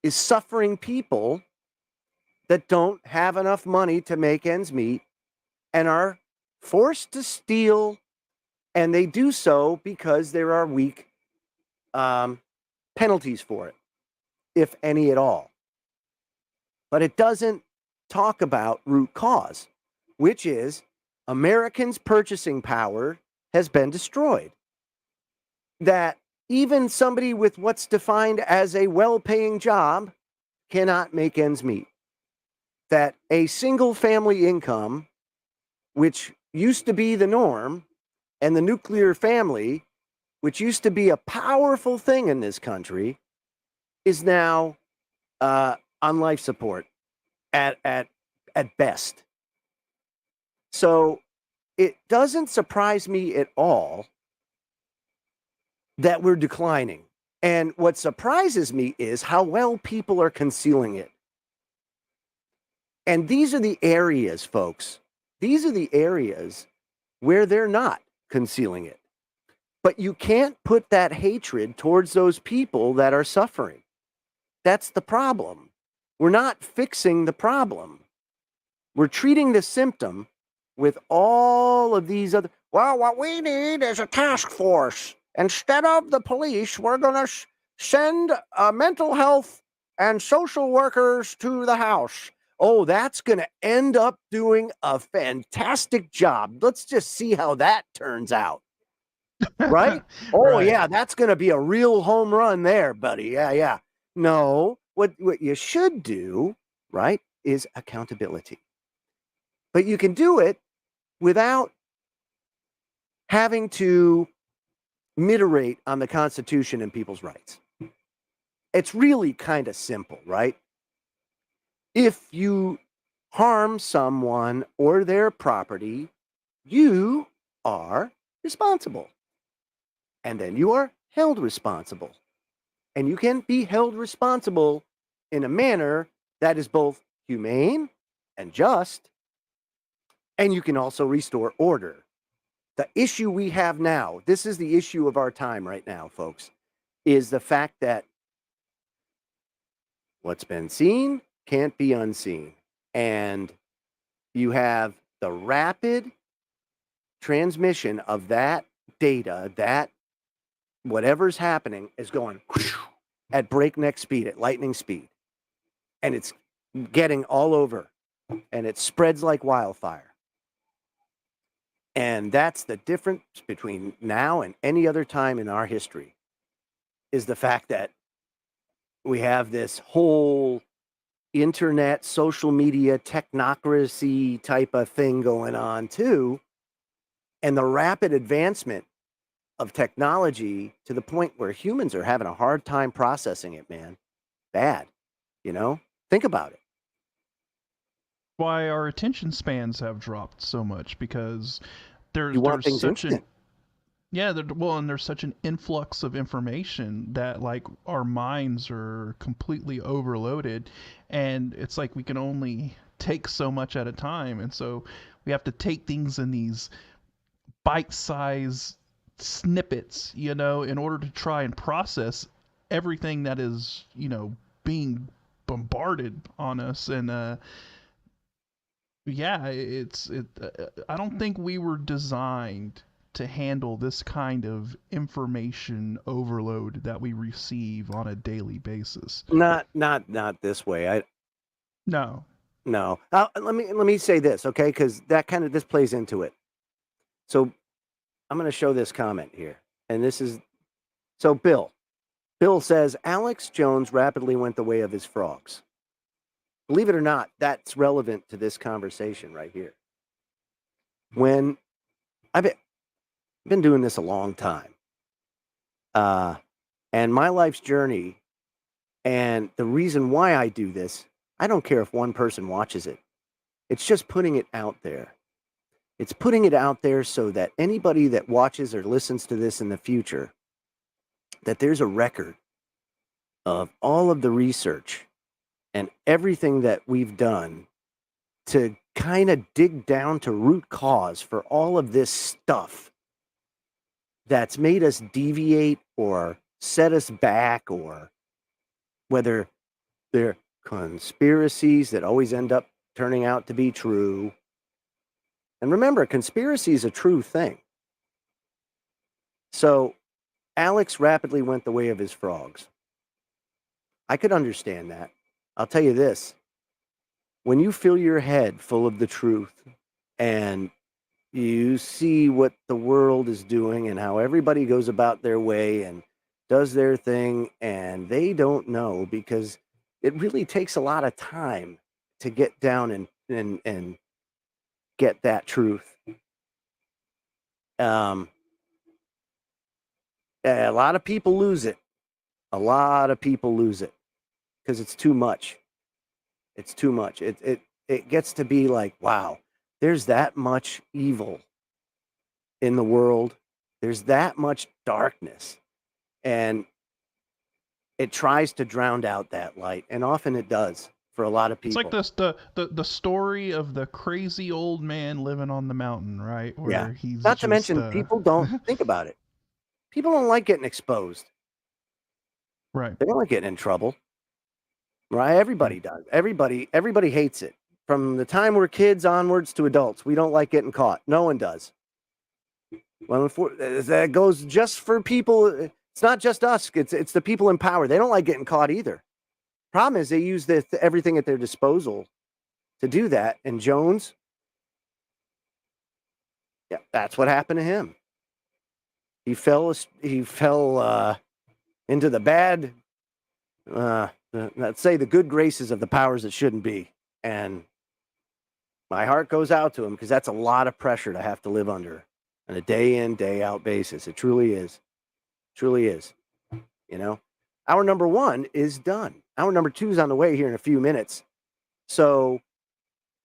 is suffering people that don't have enough money to make ends meet and are forced to steal, and they do so because there are weak penalties for it, if any at all. But it doesn't talk about root cause, which is Americans' purchasing power has been destroyed. That even somebody with what's defined as a well-paying job cannot make ends meet. That a single family income, which used to be the norm, and the nuclear family, which used to be a powerful thing in this country, is now on life support at best. So it doesn't surprise me at all that we're declining. And what surprises me is how well people are concealing it. And these are the areas, folks, these are the areas where they're not concealing it. But you can't put that hatred towards those people that are suffering. That's the problem. We're not fixing the problem. We're treating the symptom with all of these other. Well, what we need is a task force. Instead of the police, we're going to send mental health and social workers to the house. Oh, that's going to end up doing a fantastic job. Let's just see how that turns out. Right? Oh, right. Yeah, that's going to be a real home run there, buddy. Yeah. No, what you should do, right, is accountability. But you can do it without having to mitigate on the Constitution and people's rights. It's really kind of simple, right? If you harm someone or their property, you are responsible. And then you are held responsible. And you can be held responsible in a manner that is both humane and just. And you can also restore order. The issue we have now, this is the issue of our time right now, folks, is the fact that what's been seen can't be unseen. And you have the rapid transmission of that data, that whatever's happening is going at breakneck speed, at lightning speed. And it's getting all over. And it spreads like wildfire. And that's the difference between now and any other time in our history, is the fact that we have this whole internet, social media, technocracy type of thing going on too. And the rapid advancement of technology to the point where humans are having a hard time processing it, man. Bad. Think about it. Why our attention spans have dropped so much, because there's such an there's such an influx of information that like our minds are completely overloaded, and it's like we can only take so much at a time, and so we have to take things in these bite-sized snippets, in order to try and process everything that is, being bombarded on us. And I don't think we were designed to handle this kind of information overload that we receive on a daily basis. Not this way. No. Let me say this, okay? Because this plays into it. So I'm going to show this comment here, and this is so Bill. Bill says Alex Jones rapidly went the way of his frogs. Believe it or not, that's relevant to this conversation right here. When I've been doing this a long time, and my life's journey, and the reason why I do this, I don't care if one person watches it. It's just putting it out there. It's putting it out there so that anybody that watches or listens to this in the future, that there's a record of all of the research and everything that we've done to kind of dig down to root cause for all of this stuff that's made us deviate or set us back, or whether they're conspiracies that always end up turning out to be true. And remember, conspiracy is a true thing. So Alex rapidly went the way of his frogs. I could understand that. I'll tell you this. When you fill your head full of the truth and you see what the world is doing and how everybody goes about their way and does their thing, and they don't know, because it really takes a lot of time to get down and get that truth. A lot of people lose it. because it's too much. It's too much. It gets to be like, wow, there's that much evil in the world. There's that much darkness. And it tries to drown out that light. And often it does for a lot of people. It's like the story of the crazy old man living on the mountain, right? Where he's not to mention people don't think about it. People don't like getting exposed. Right. They don't like getting in trouble. Right? Everybody does. Everybody hates it. From the time we're kids onwards to adults, we don't like getting caught. No one does. Well, that goes just for people. It's not just us. It's the people in power. They don't like getting caught either. Problem is they use everything at their disposal to do that. And Jones, yeah, that's what happened to him. He fell into the bad, let's say the good graces of the powers that shouldn't be. And my heart goes out to him because that's a lot of pressure to have to live under on a day in, day out basis. It truly is. Truly is. You know, hour number 1 is done. Hour number 2 is on the way here in a few minutes. So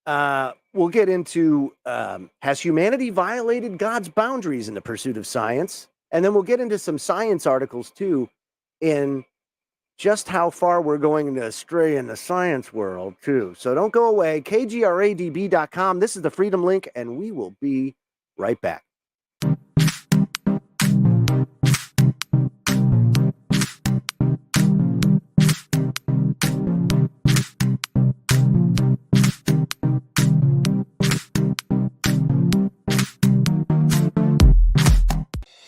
we'll get into has humanity violated God's boundaries in the pursuit of science? And then we'll get into some science articles too in just how far we're going to stray in the science world too. So don't go away. KGRADB.com. This is the Freedom Link, and we will be right back.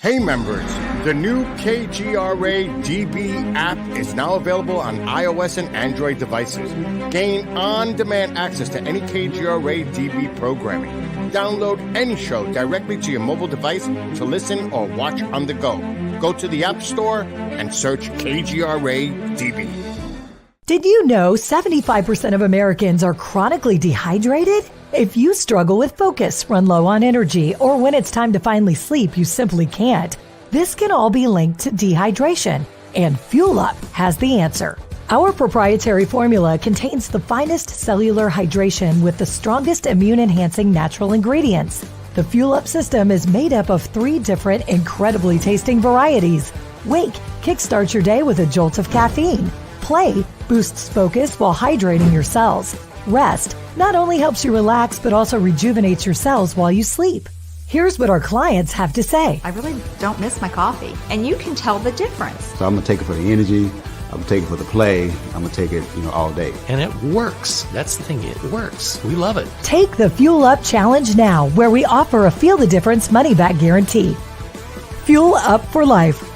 Hey members, the new KGRA DB app is now available on iOS and Android devices. Gain on-demand access to any KGRA DB programming. Download any show directly to your mobile device to listen or watch on the go. Go to the App Store and search KGRA DB. Did you know 75% of Americans are chronically dehydrated? If you struggle with focus, run low on energy, or when it's time to finally sleep, you simply can't, this can all be linked to dehydration, and Fuel Up has the answer. Our proprietary formula contains the finest cellular hydration with the strongest immune-enhancing natural ingredients. The Fuel Up system is made up of 3 different incredibly tasting varieties. Wake kickstarts your day with a jolt of caffeine. Play boosts focus while hydrating your cells. Rest not only helps you relax, but also rejuvenates your cells while you sleep. Here's what our clients have to say. I really don't miss my coffee, and you can tell the difference. So I'm going to take it for the energy. I'm going to take it for the play. I'm going to take it, all day. And it works. That's the thing. It works. We love it. Take the Fuel Up Challenge now, where we offer a Feel the Difference money-back guarantee. Fuel Up for life.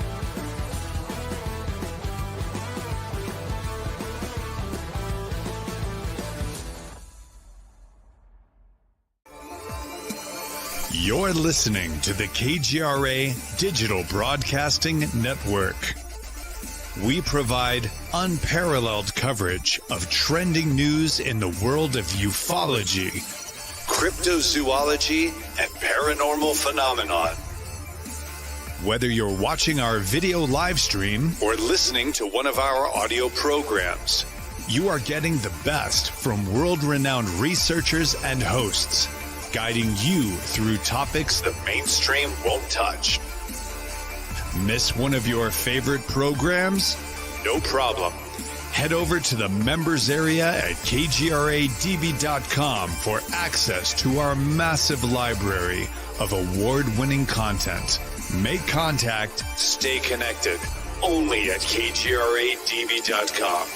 You're listening to the KGRA Digital Broadcasting Network. We provide unparalleled coverage of trending news in the world of ufology, cryptozoology, and paranormal phenomenon. Whether you're watching our video live stream or listening to one of our audio programs, you are getting the best from world-renowned researchers and hosts, guiding you through topics the mainstream won't touch. Miss one of your favorite programs? No problem. Head over to the members area at kgradb.com for access to our massive library of award-winning content. Make contact, stay connected, only at kgradb.com.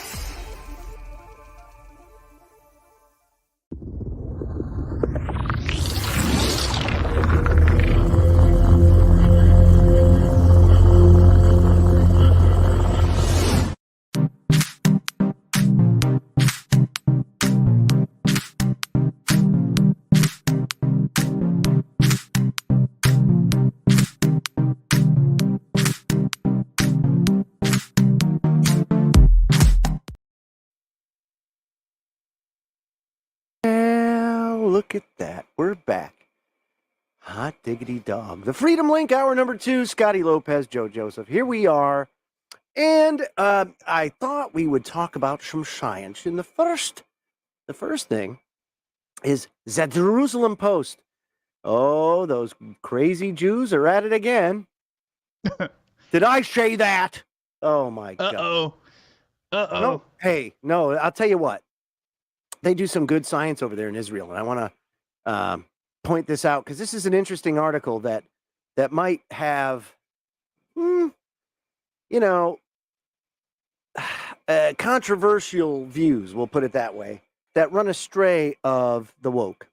Look at that. We're back. Hot diggity dog. The Freedom Link, hour number 2. Scotty Lopez, Joe Joseph. Here we are. And I thought we would talk about some science. And the first thing is the Jerusalem Post. Oh, those crazy Jews are at it again. Did I say that? Oh my God. Uh-oh. No, hey, no, I'll tell you what. They do some good science over there in Israel, and I want to point this out because this is an interesting article that might have, controversial views, we'll put it that way, that run astray of the woke.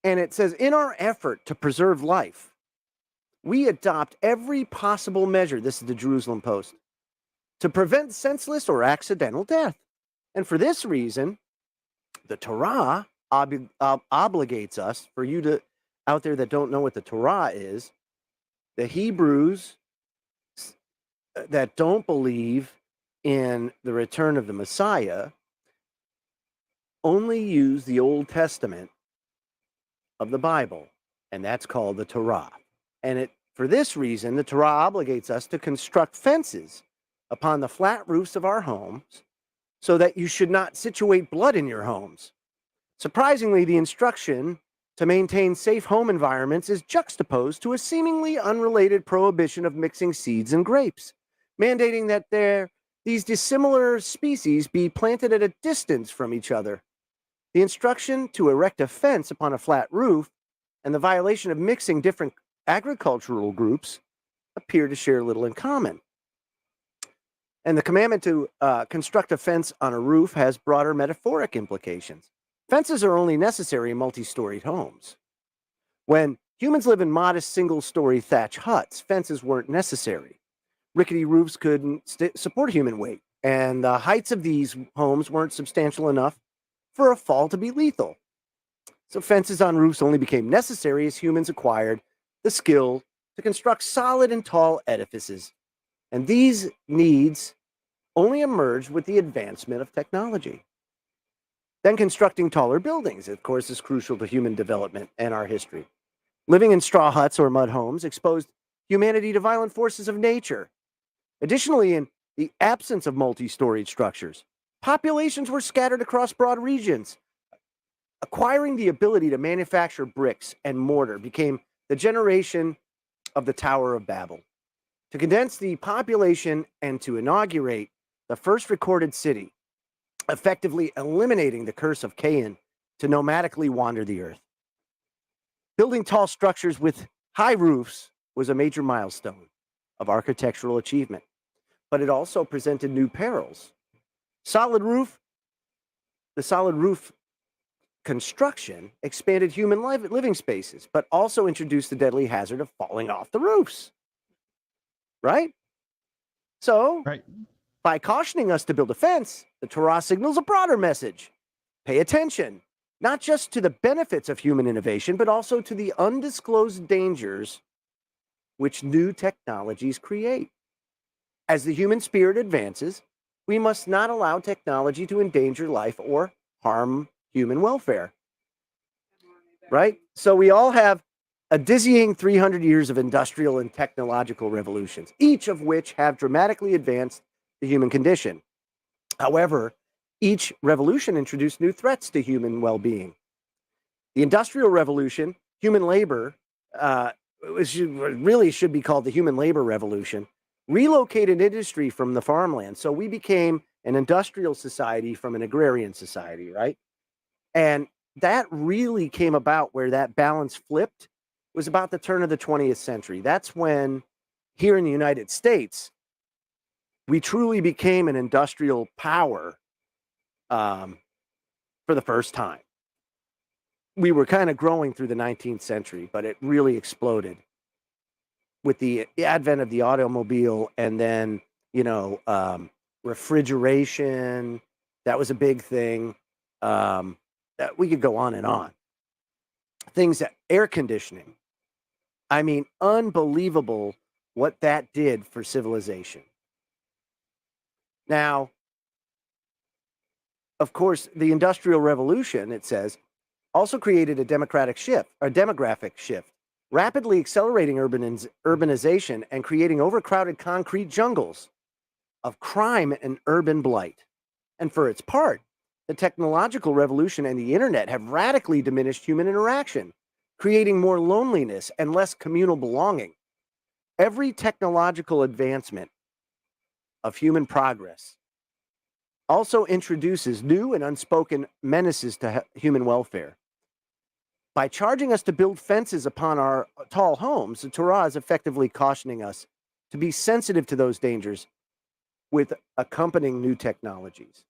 And it says, in our effort to preserve life, we adopt every possible measure, this is the Jerusalem Post, to prevent senseless or accidental death. And for this reason, the Torah obligates us, for you to out there that don't know what the Torah is, the Hebrews that don't believe in the return of the Messiah only use the Old Testament of the Bible, and that's called the Torah. And for this reason, the Torah obligates us to construct fences upon the flat roofs of our homes so that you should not situate blood in your homes. Surprisingly, the instruction to maintain safe home environments is juxtaposed to a seemingly unrelated prohibition of mixing seeds and grapes, mandating that these dissimilar species be planted at a distance from each other. The instruction to erect a fence upon a flat roof and the violation of mixing different agricultural groups appear to share little in common. And the commandment to construct a fence on a roof has broader metaphoric implications. Fences are only necessary in multi-storied homes. When humans live in modest single-story thatch huts, fences weren't necessary. Rickety roofs couldn't support human weight, and the heights of these homes weren't substantial enough for a fall to be lethal. So fences on roofs only became necessary as humans acquired the skill to construct solid and tall edifices. And these needs only emerged with the advancement of technology. Then constructing taller buildings, of course, is crucial to human development and our history. Living in straw huts or mud homes exposed humanity to violent forces of nature. Additionally, in the absence of multi-storied structures, populations were scattered across broad regions. Acquiring the ability to manufacture bricks and mortar became the generation of the Tower of Babel. To condense the population and to inaugurate the first recorded city, effectively eliminating the curse of Cain to nomadically wander the earth. Building tall structures with high roofs was a major milestone of architectural achievement, but it also presented new perils. The solid roof construction expanded human living spaces, but also introduced the deadly hazard of falling off the roofs. Right? So, by cautioning us to build a fence, the Torah signals a broader message. Pay attention, not just to the benefits of human innovation, but also to the undisclosed dangers which new technologies create. As the human spirit advances, we must not allow technology to endanger life or harm human welfare. Right? So we all have a dizzying 300 years of industrial and technological revolutions, each of which have dramatically advanced the human condition. However, each revolution introduced new threats to human well-being. The Industrial Revolution, human labor, really should be called the Human Labor Revolution, relocated industry from the farmland. So we became an industrial society from an agrarian society, right? And that really came about where that balance flipped was about the turn of the 20th century. That's when, here in the United States, we truly became an industrial power for the first time. We were kind of growing through the 19th century, but it really exploded with the advent of the automobile and then, refrigeration. That was a big thing. We could go on and on. Things that air conditioning. I mean, unbelievable what that did for civilization. Now, of course, the Industrial Revolution, it says, also created a demographic shift, rapidly accelerating urbanization and creating overcrowded concrete jungles. of crime and urban blight. And for its part, the technological revolution and the internet have radically diminished human interaction, creating more loneliness and less communal belonging. Every technological advancement of human progress also introduces new and unspoken menaces to human welfare. By charging us to build fences upon our tall homes, the Torah is effectively cautioning us to be sensitive to those dangers with accompanying new technologies.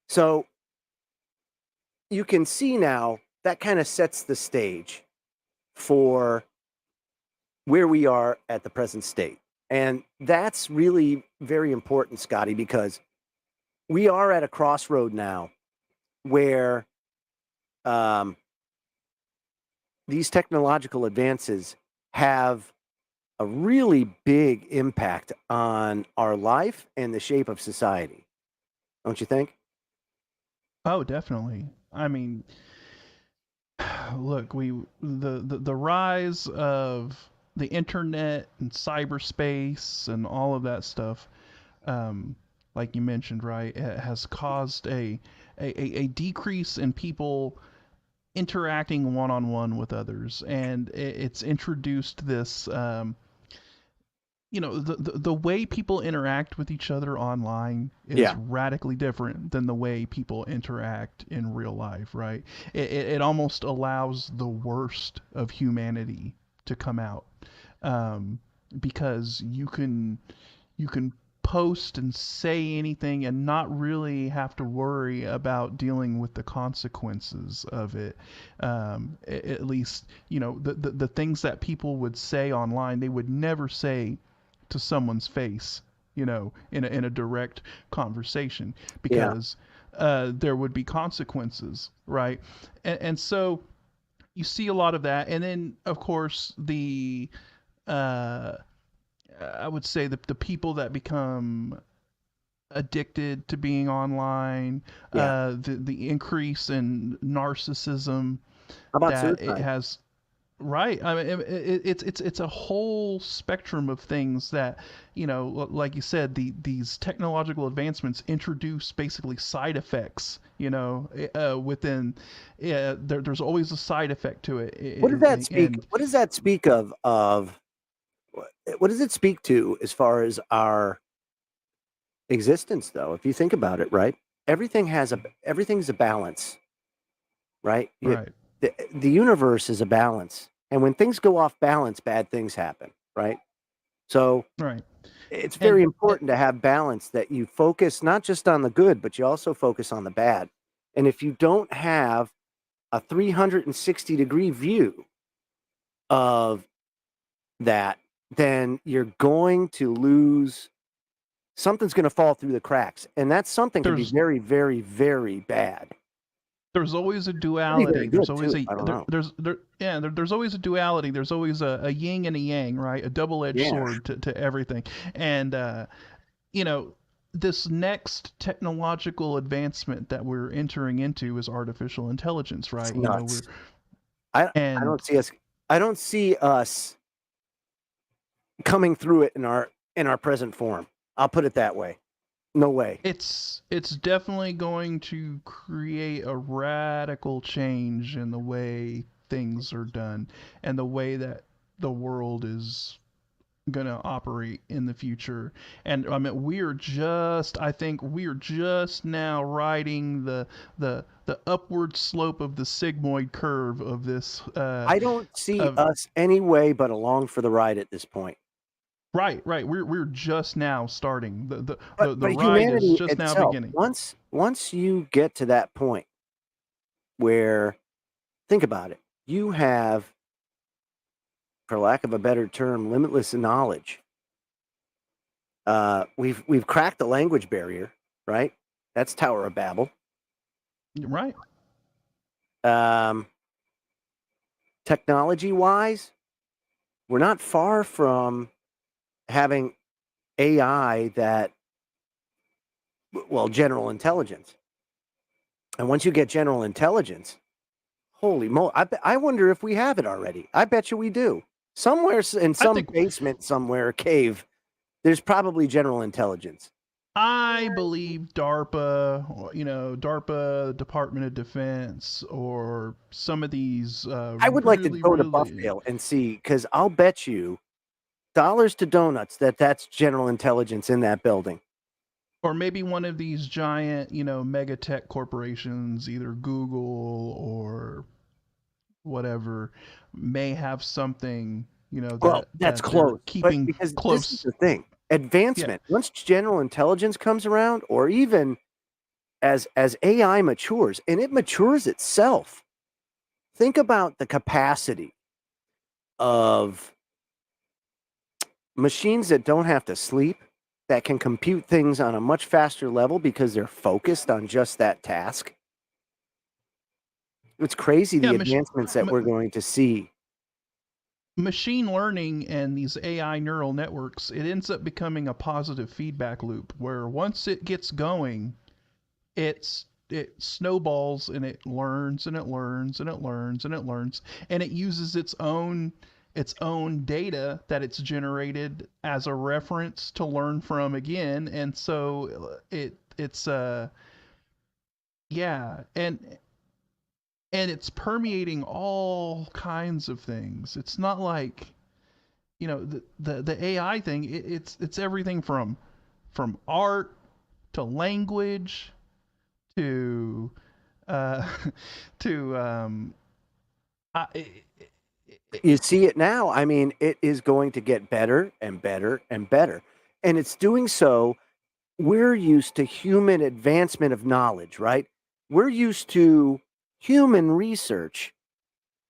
So you can see now that kind of sets the stage for where we are at the present state. And that's really very important, Scotty, because we are at a crossroad now where these technological advances have a really big impact on our life and the shape of society. Don't you think? Oh, definitely. I mean, look, the rise of the internet and cyberspace and all of that stuff, like you mentioned, right, it has caused a decrease in people interacting one-on-one with others, and it's introduced this the way people interact with each other online is radically different than the way people interact in real life, right? It almost allows the worst of humanity to come out, because you can post and say anything and not really have to worry about dealing with the consequences of it. At least, the things that people would say online, they would never say to someone's face, in a direct conversation, because there would be consequences, right? And so you see a lot of that. And then, of course, I would say the people that become addicted to being online, the increase in narcissism that suicide? It has. Right. I mean, it's a whole spectrum of things that, like you said, these technological advancements introduce basically side effects, within, there's always a side effect to it. What does that speak? What does that speak of? What does it speak to as far as our existence, though? If you think about it, right? Everything's a balance, right? Right. The universe is a balance, and when things go off balance, bad things happen, right? So right. It's very important to have balance, that you focus not just on the good, but you also focus on the bad. And if you don't have a 360-degree view of that, then you're going to lose. Something's going to fall through the cracks, and that something can be very, very, very bad. There's always a duality. There's always there's always a duality. There's always a yin and a yang, right? A double-edged sword to everything. And this next technological advancement that we're entering into is artificial intelligence, right? I don't see us coming through it in our present form. I'll put it that way. No way. It's definitely going to create a radical change in the way things are done and the way that the world is going to operate in the future. And I mean, I think we're just now riding the upward slope of the sigmoid curve of this. I don't see us any way but along for the ride at this point. Right. We're just now starting. The ride is just now beginning. Once you get to that point where, think about it, you have, for lack of a better term, limitless knowledge. We've cracked the language barrier, right? That's Tower of Babel. Right. Technology-wise, we're not far from having AI general intelligence. And once you get general intelligence, holy moly, I wonder if we have it already. I bet you we do. Somewhere in some basement, somewhere, cave, There's probably general intelligence. I believe DARPA, DARPA, Department of Defense, or some of these. I would like to go to Buffalo and see, because I'll bet you dollars to donuts that's general intelligence in that building. Or maybe one of these giant, mega tech corporations, either Google or whatever, may have something, that's close. Keeping because close. This is the thing. Advancement. Yeah. Once general intelligence comes around, or even as AI matures, and it matures itself, think about the capacity of machines that don't have to sleep, that can compute things on a much faster level because they're focused on just that task. It's crazy the advancements that we're going to see. Machine learning and these AI neural networks, it ends up becoming a positive feedback loop where once it gets going, it snowballs and it learns and it learns and it learns and it learns, and it uses its own data that it's generated as a reference to learn from again. And so it's and it's permeating all kinds of things. It's not like, the AI thing, it's everything from art to language to you see it now. I mean, it is going to get better and better and better. And it's doing so. We're used to human advancement of knowledge, right? We're used to human research.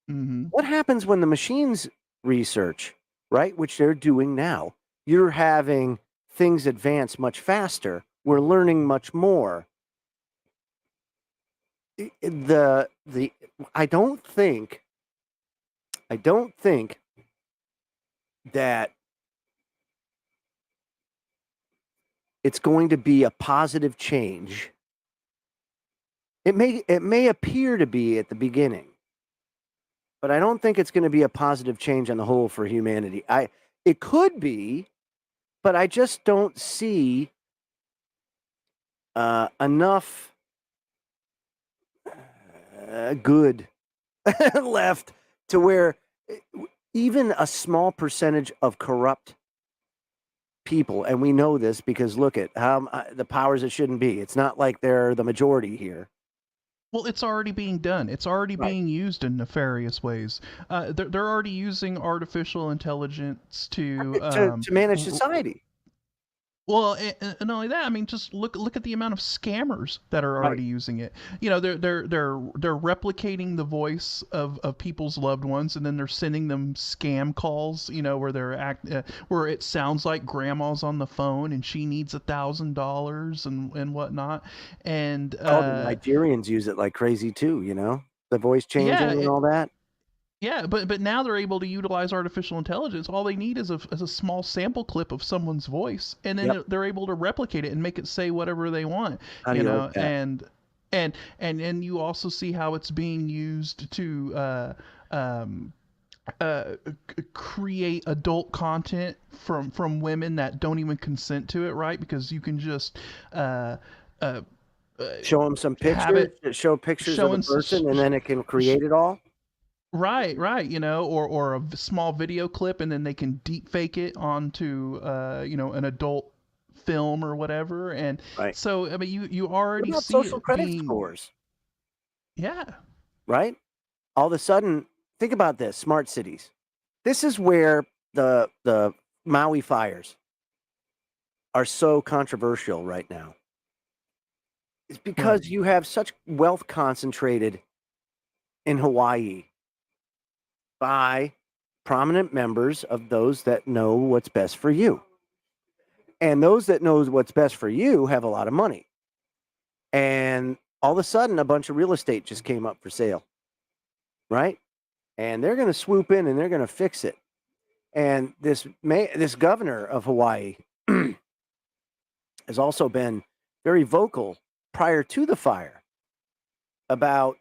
Mm-hmm. What happens when the machines research, right? Which they're doing now. You're having things advance much faster. We're learning much more. I don't think that it's going to be a positive change. It may appear to be at the beginning, but I don't think it's going to be a positive change on the whole for humanity. It could be, but I just don't see enough good left to where even a small percentage of corrupt people, and we know this because look at how the powers that shouldn't be. It's not like they're the majority here. Well, it's already being done. It's already being used in nefarious ways. They're already using artificial intelligence to manage society. Well, and not only that, I mean, just look at the amount of scammers that are already using it. They're replicating the voice of people's loved ones, and then they're sending them scam calls. Where where it sounds like grandma's on the phone and she needs $1,000 and whatnot. And the Nigerians use it like crazy too. The voice changing and all that. Yeah, but now they're able to utilize artificial intelligence. All they need is a small sample clip of someone's voice, and then they're able to replicate it and make it say whatever they want. How do you like that? And you also see how it's being used to create adult content from women that don't even consent to it, right? Because you can just show them some pictures, show pictures of the person, and then it can create it all. Right, or a small video clip, and then they can deep fake it onto an adult film or whatever. And so I mean, you already see social credit scores. Yeah. Right. All of a sudden, think about this: smart cities. This is where the Maui fires are so controversial right now. It's because you have such wealth concentrated in Hawaii by prominent members of those that know what's best for you. And those that know what's best for you have a lot of money. And all of a sudden, a bunch of real estate just came up for sale, right? And they're going to swoop in and they're going to fix it. And this governor of Hawaii has also been very vocal prior to the fire about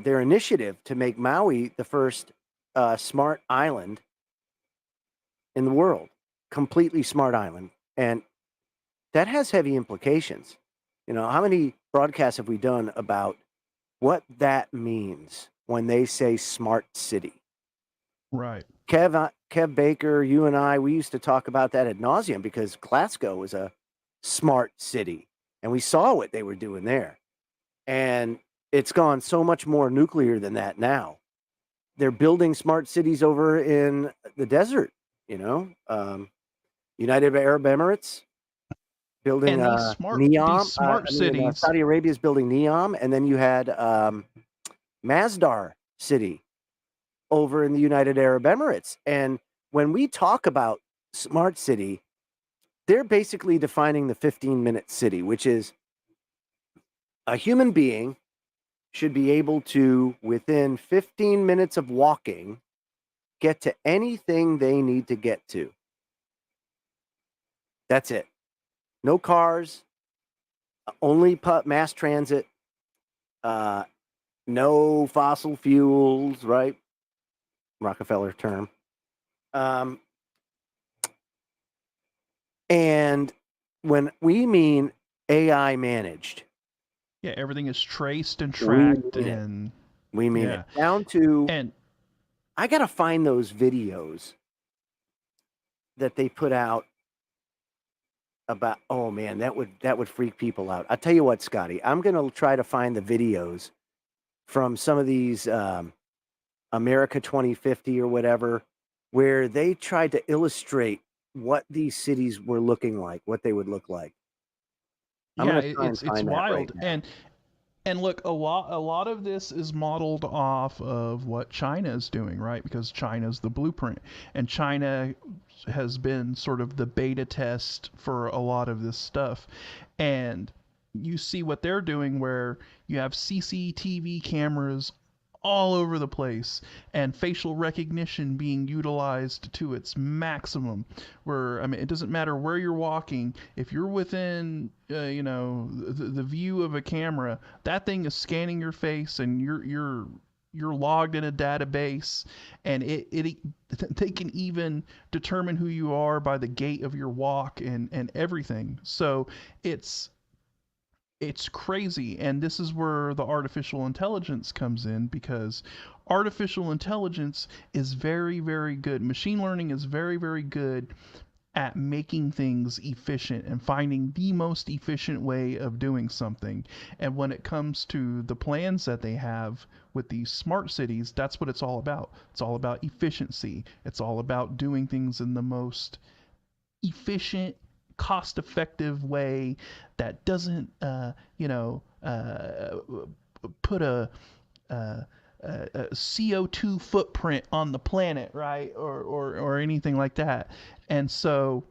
their initiative to make Maui the first smart island in the world, completely smart island, and that has heavy implications. How many broadcasts have we done about what that means when they say smart city? Right. Kev Baker, you and I, we used to talk about that ad nauseum because Glasgow was a smart city, and we saw what they were doing there. And it's gone so much more nuclear than that now. They're building smart cities over in the desert, United Arab Emirates building And these smart cities. Saudi Arabia is building Neom, and then you had Masdar City over in the United Arab Emirates. And when we talk about smart city, they're basically defining the 15-minute city, which is a human being should be able to, within 15 minutes of walking, get to anything they need to get to. That's it. No cars, only mass transit, no fossil fuels, right? Rockefeller term. And when we mean AI managed, yeah, everything is traced and tracked, we mean it down to. And I gotta find those videos that they put out about. Oh man, that would freak people out. I'll tell you what, Scotty, I'm gonna try to find the videos from some of these America 2050 or whatever, where they tried to illustrate what these cities were looking like, what they would look like. Yeah, it's wild. Right, and look, a lot of this is modeled off of what China is doing, right? Because China's the blueprint, and China has been sort of the beta test for a lot of this stuff. And you see what they're doing, where you have CCTV cameras all over the place and facial recognition being utilized to its maximum, where it doesn't matter where you're walking, if you're within the view of a camera, that thing is scanning your face, and you're logged in a database, and they can even determine who you are by the gait of your walk and everything. So it's crazy, and this is where the artificial intelligence comes in, because artificial intelligence is very, very good. Machine learning is very, very good at making things efficient and finding the most efficient way of doing something. And when it comes to the plans that they have with these smart cities, that's what it's all about. It's all about efficiency. It's all about doing things in the most efficient, cost-effective way that doesn't put a CO2 footprint on the planet, right? Or anything like that. And so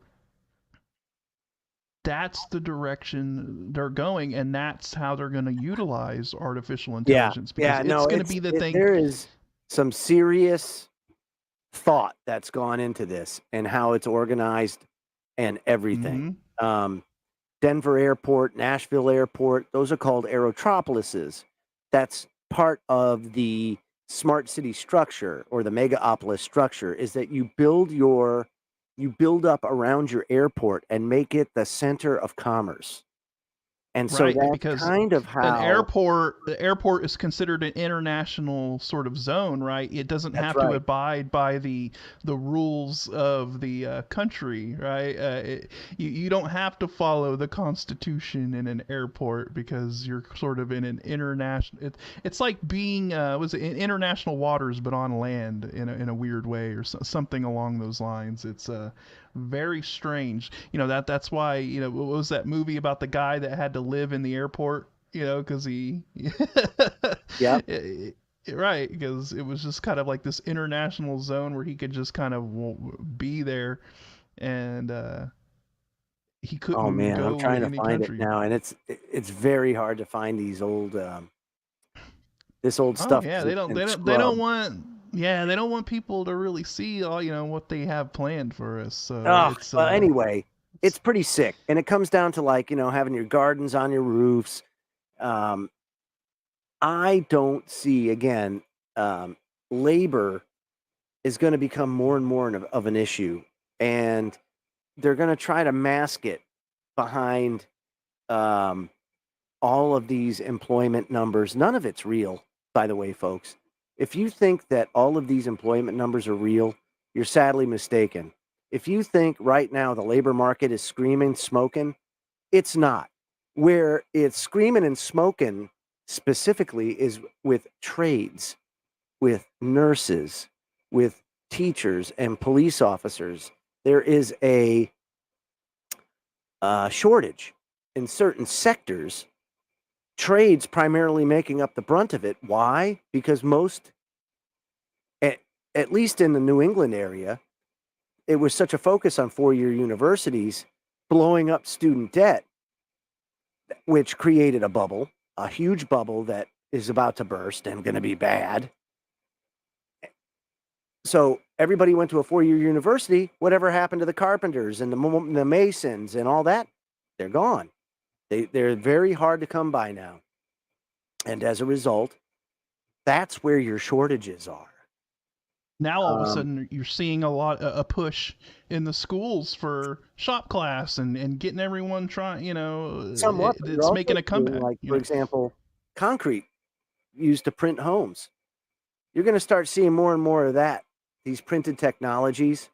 that's the direction they're going, and that's how they're going to utilize artificial intelligence, because it's going to be the thing. There is some serious thought that's gone into this and how it's organized and everything. Denver Airport, Nashville Airport, those are called aerotropolises. That's part of the smart city structure, or the megapolis structure, is that you build up around your airport and make it the center of commerce. And so right, that's because kind of how the airport is considered an international sort of zone, right? It doesn't have to abide by the rules of the country, right? You don't have to follow the Constitution in an airport, because you're sort of in an international. It's like being in international waters but on land in a weird way, or something along those lines. It's very strange. That's why, what was that movie about the guy that had to live in the airport, because he right, because it was just kind of like this international zone where he could just kind of be there, and he couldn't. Oh man, go I'm trying to find country. it now, and it's very hard to find these old this old stuff. Yeah, they don't want people to really see all what they have planned for us. So anyway, it's pretty sick, and it comes down to having your gardens on your roofs. I don't see, again, labor is going to become more and more of an issue, and they're going to try to mask it behind all of these employment numbers. None of it's real, by the way, folks. If you think that all of these employment numbers are real, you're sadly mistaken. If you think right now the labor market is screaming, smoking, it's not. Where it's screaming and smoking specifically is with trades, with nurses, with teachers and police officers. There is a shortage in certain sectors, trades primarily making up the brunt of it. Why? Because most, at least in the New England area, it was such a focus on four-year universities blowing up student debt, which created a bubble, a huge bubble that is about to burst and going to be bad. So everybody went to a four-year university. Whatever happened to the carpenters and the masons and all that? They're gone. They're very hard to come by now. And as a result, that's where your shortages are. Now all of a sudden you're seeing a push in the schools for shop class and getting everyone trying, Somewhat, it's making a comeback. Like, for example, concrete used to print homes. You're going to start seeing more and more of that, these printed technologies,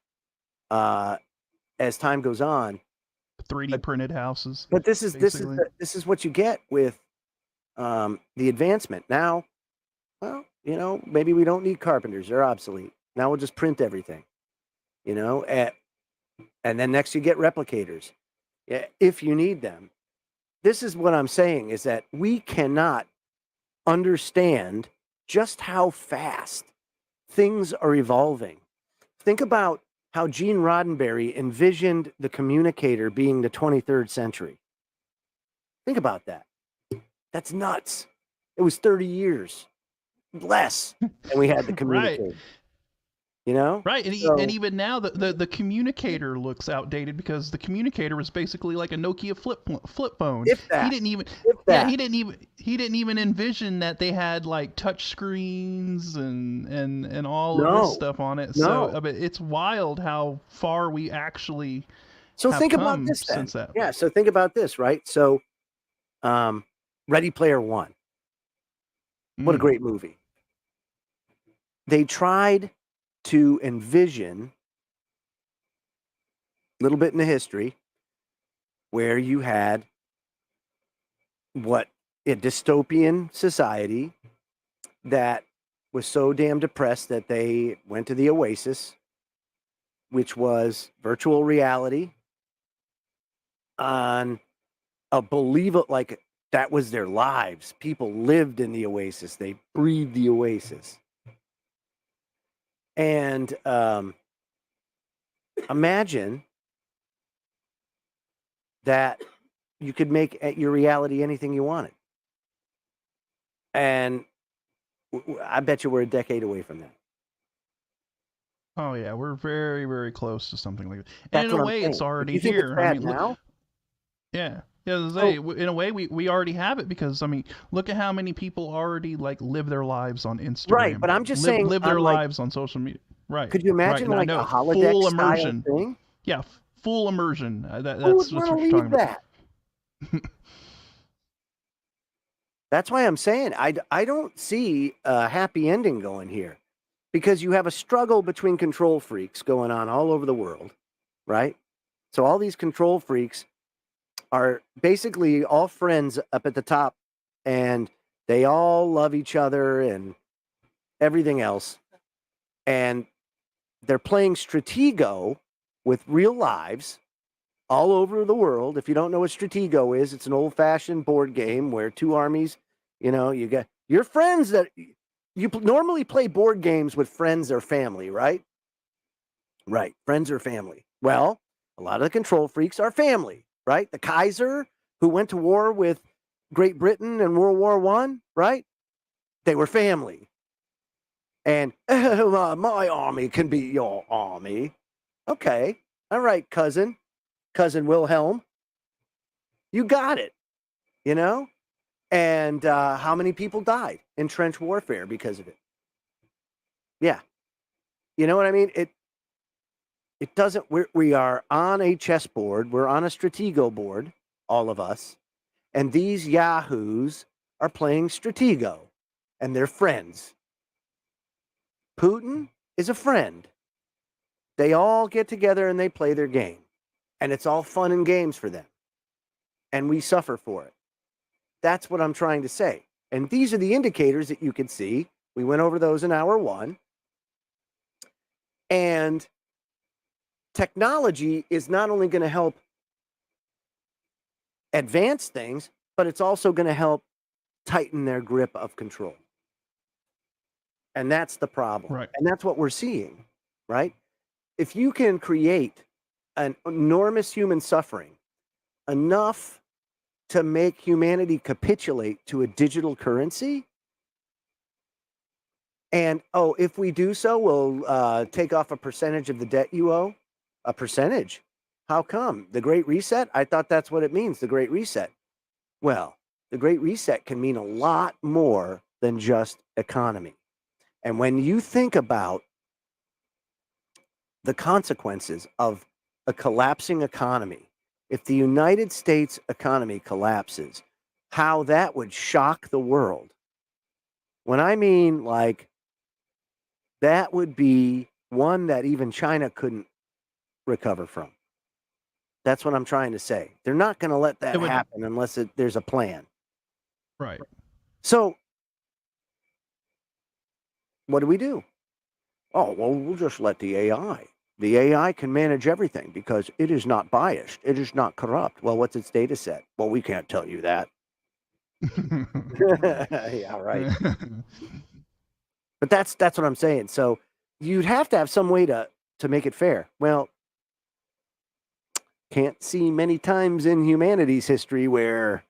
as time goes on. 3D printed houses. But this is what you get with the advancement. Now, well, maybe we don't need carpenters. They're obsolete. Now we'll just print everything, and then next you get replicators, if you need them. This is what I'm saying, is that we cannot understand just how fast things are evolving. Think about how Gene Roddenberry envisioned the communicator being the 23rd century. Think about that. That's nuts. It was 30 years less and we had the communicator. Right. And even now the communicator looks outdated because the communicator was basically like a Nokia flip phone. If that. He didn't even envision that they had like touch screens and all of this stuff on it. So I mean, it's wild how far we actually think about this then. Since that. Yeah, so think about this, right? So Ready Player One. What a great movie. They tried to envision a little bit in the history where you had a dystopian society that was so damn depressed that they went to the Oasis, which was virtual reality on a like that was their lives. People lived in the Oasis. They breathed the Oasis. And imagine that you could make your reality anything you wanted. And I bet you we're a decade away from that. Oh, yeah. We're very, very close to something like that. And in a way, it's already you think here. It's bad now? Yeah. In a way, we already have it because, I mean, look at how many people already live their lives on Instagram. Right, but I'm just saying, live their lives on social media. Right. Could you imagine a holodeck full style immersion thing? Yeah, full immersion. That's what you're leave talking that? About. That's why I'm saying I don't see a happy ending going here, because you have a struggle between control freaks going on all over the world, right? So all these control freaks are basically all friends up at the top, and they all love each other and everything else. And they're playing Stratego with real lives all over the world. If you don't know what Stratego is, it's an old-fashioned board game where two armies, you got your friends that you normally play board games with friends or family, right? Right, friends or family. Well, a lot of the control freaks are family. Right? The Kaiser, who went to war with Great Britain in World War I, right? They were family. And my army can be your army. Okay. All right, cousin Wilhelm. You got it. And how many people died in trench warfare because of it? Yeah. You know what I mean? It doesn't. We are on a chessboard. We're on a Stratego board, all of us, and these yahoos are playing Stratego, and they're friends. Putin is a friend. They all get together and they play their game, and it's all fun and games for them, and we suffer for it. That's what I'm trying to say. And these are the indicators that you can see. We went over those in hour one. And technology is not only going to help advance things, but it's also going to help tighten their grip of control. And that's the problem. Right. And that's what we're seeing, right? If you can create an enormous human suffering, enough to make humanity capitulate to a digital currency, and, oh, if we do so, we'll take off a percentage of the debt you owe. A percentage? How come? The Great Reset? I thought that's what it means, the Great Reset. Well, the Great Reset can mean a lot more than just economy. And when you think about the consequences of a collapsing economy, if the United States economy collapses, how that would shock the world. When I mean, like, that would be one that even China couldn't recover from. That's what I'm trying to say. They're not going to let that happen unless there's a plan. Right. So, what do? Oh, well, we'll just let the AI. The AI can manage everything because it is not biased. It is not corrupt. Well, what's its data set? Well, we can't tell you that. Yeah, right. But that's what I'm saying. So you'd have to have some way to make it fair. Well, can't see many times in humanity's history where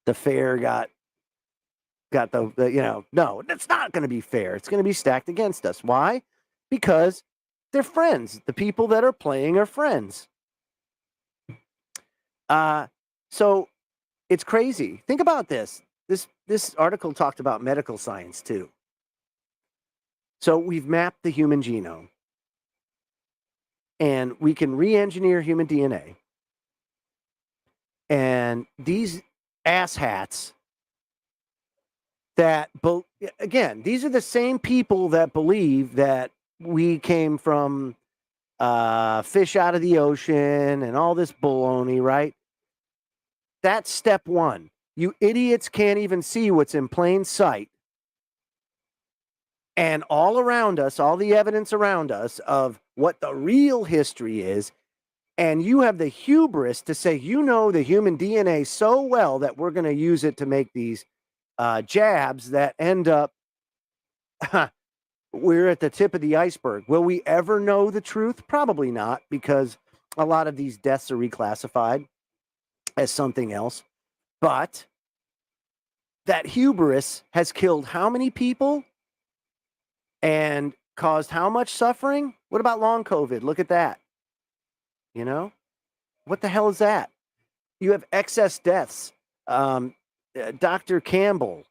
the fair got the no, that's not going to be fair. It's going to be stacked against us. Why? Because they're friends. The people that are playing are friends. So it's crazy. Think about this. This article talked about medical science too. So we've mapped the human genome, and we can re-engineer human DNA. And these asshats that, again, these are the same people that believe that we came from fish out of the ocean and all this baloney, right? That's step one. You idiots can't even see what's in plain sight. And all around us, all the evidence around us of what the real history is, and you have the hubris to say you know the human DNA so well that we're going to use it to make these jabs that end up, we're at the tip of the iceberg. Will we ever know the truth? Probably not, because a lot of these deaths are reclassified as something else. But that hubris has killed how many people? And caused how much suffering? What about long COVID? Look at that. You know? What the hell is that? You have excess deaths. Dr. Campbell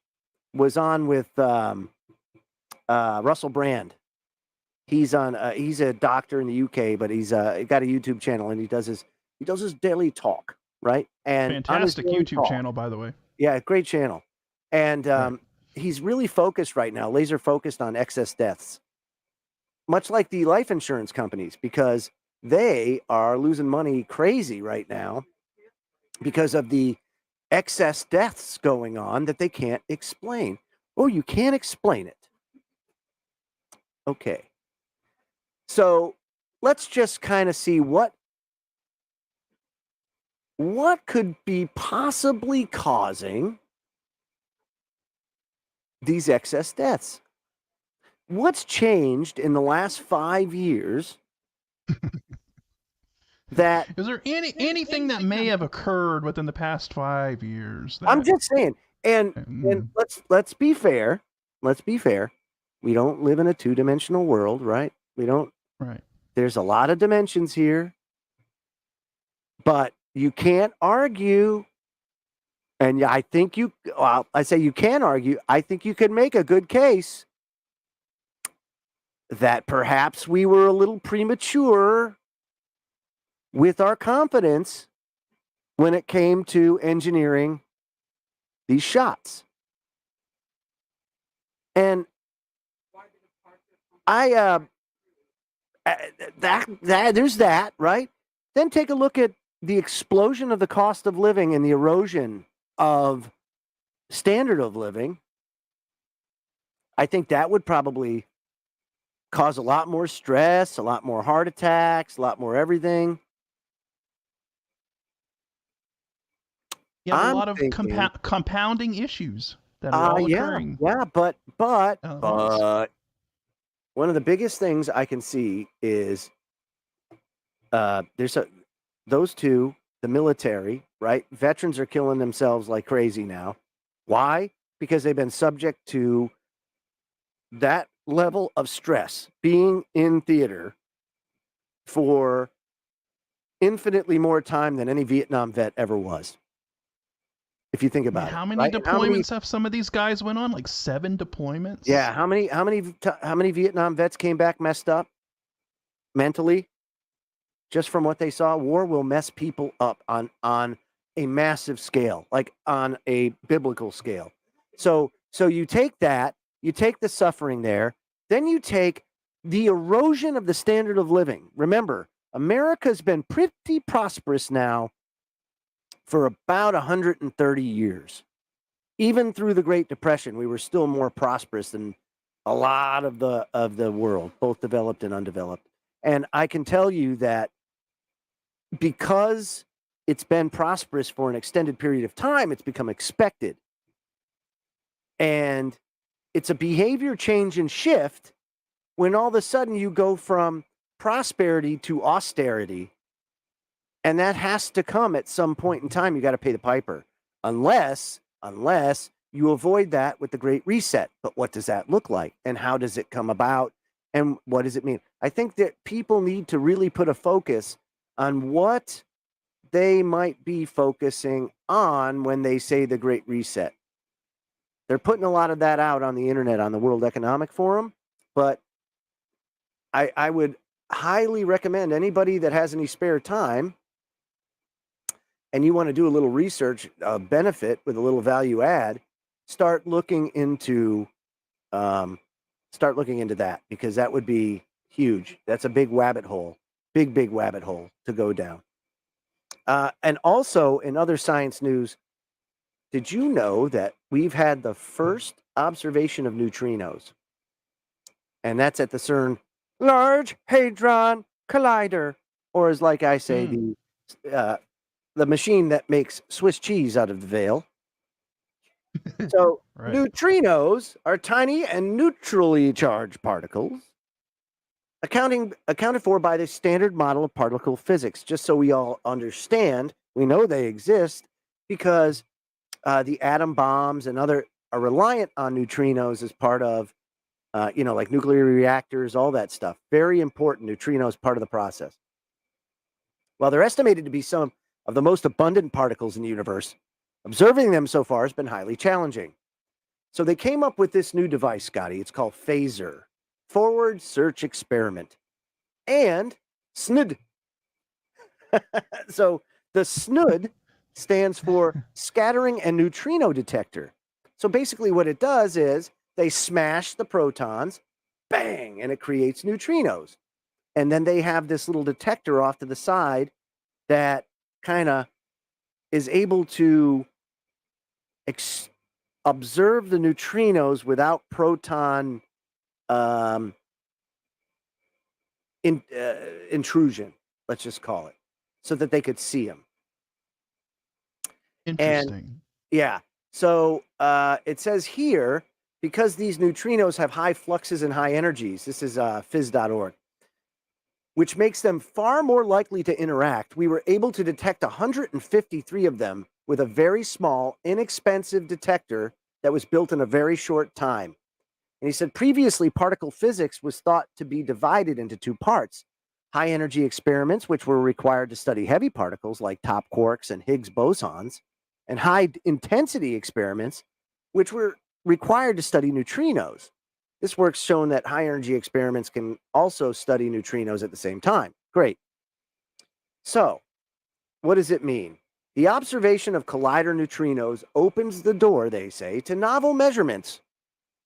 was on with Russell Brand. He's a doctor in the UK, but he's got a YouTube channel, and he does his daily talk, right? And fantastic YouTube channel, by the way. Yeah, great channel. And he's really focused right now, laser focused on excess deaths, much like the life insurance companies, because they are losing money crazy right now because of the excess deaths going on that they can't explain. Oh, you can't explain it. Okay. So let's just kind of see what could be possibly causing these excess deaths. What's changed in the last 5 years that is there anything that may have occurred within the past 5 years? I'm just saying, and let's be fair. Let's be fair. We don't live in a two-dimensional world, right? We don't. Right. There's a lot of dimensions here, but you can't argue. And I think I say you can argue. I think you could make a good case that perhaps we were a little premature with our confidence when it came to engineering these shots. And there's that, right? Then take a look at the explosion of the cost of living and the erosion of standard of living. I think that would probably cause a lot more stress, a lot more heart attacks, a lot more everything. Yeah, a lot of compounding issues that are all occurring. Yeah, but one of the biggest things I can see is those two, the military, right? Veterans are killing themselves like crazy now. Why? Because they've been subject to that level of stress, being in theater for infinitely more time than any Vietnam vet ever was. If you think about it, how many deployments have some of these guys went on? Like 7 deployments. Yeah, how many Vietnam vets came back messed up mentally? Just from what they saw, war will mess people up on a massive scale, like on a biblical scale. So you take that, you take the suffering there, then you take the erosion of the standard of living. Remember, America's been pretty prosperous now for about 130 years. Even through the Great Depression, we were still more prosperous than a lot of the world, both developed and undeveloped. And I can tell you that because it's been prosperous for an extended period of time, it's become expected. And it's a behavior change and shift when all of a sudden you go from prosperity to austerity. And that has to come at some point in time. You got to pay the piper, unless you avoid that with the Great Reset. But what does that look like? And how does it come about? And what does it mean? I think that people need to really put a focus on what they might be focusing on when they say the Great Reset. They're putting a lot of that out on the internet, on the World Economic Forum. But I would highly recommend anybody that has any spare time and you want to do a little research benefit with a little value add, start looking into that, because that would be huge. That's a big rabbit hole, big rabbit hole to go down. And also in other science news, did you know that we've had the first observation of neutrinos? And that's at the CERN Large Hadron Collider, or as like I say, the machine that makes Swiss cheese out of the veil. So right. Neutrinos are tiny and neutrally charged particles, accounted for by the standard model of particle physics. Just so we all understand, we know they exist because the atom bombs and other are reliant on neutrinos as part of, like nuclear reactors, all that stuff. Very important. Neutrinos part of the process. While they're estimated to be some of the most abundant particles in the universe, observing them so far has been highly challenging. So they came up with this new device, Scotty. It's called Phaser, Forward Search Experiment, and SNUD. So the SNUD stands for Scattering and Neutrino Detector. So basically what it does is they smash the protons, bang, and it creates neutrinos. And then they have this little detector off to the side that kind of is able to observe the neutrinos without proton intrusion, let's just call it, so that they could see them. Interesting. And, yeah. So it says here, because these neutrinos have high fluxes and high energies, this is phys.org, which makes them far more likely to interact, we were able to detect 153 of them with a very small, inexpensive detector that was built in a very short time. And he said previously particle physics was thought to be divided into two parts: high energy experiments, which were required to study heavy particles like top quarks and Higgs bosons, and high intensity experiments, which were required to study neutrinos. This work's shown that high energy experiments can also study neutrinos at the same time. Great. So, what does it mean? The observation of collider neutrinos opens the door, they say, to novel measurements,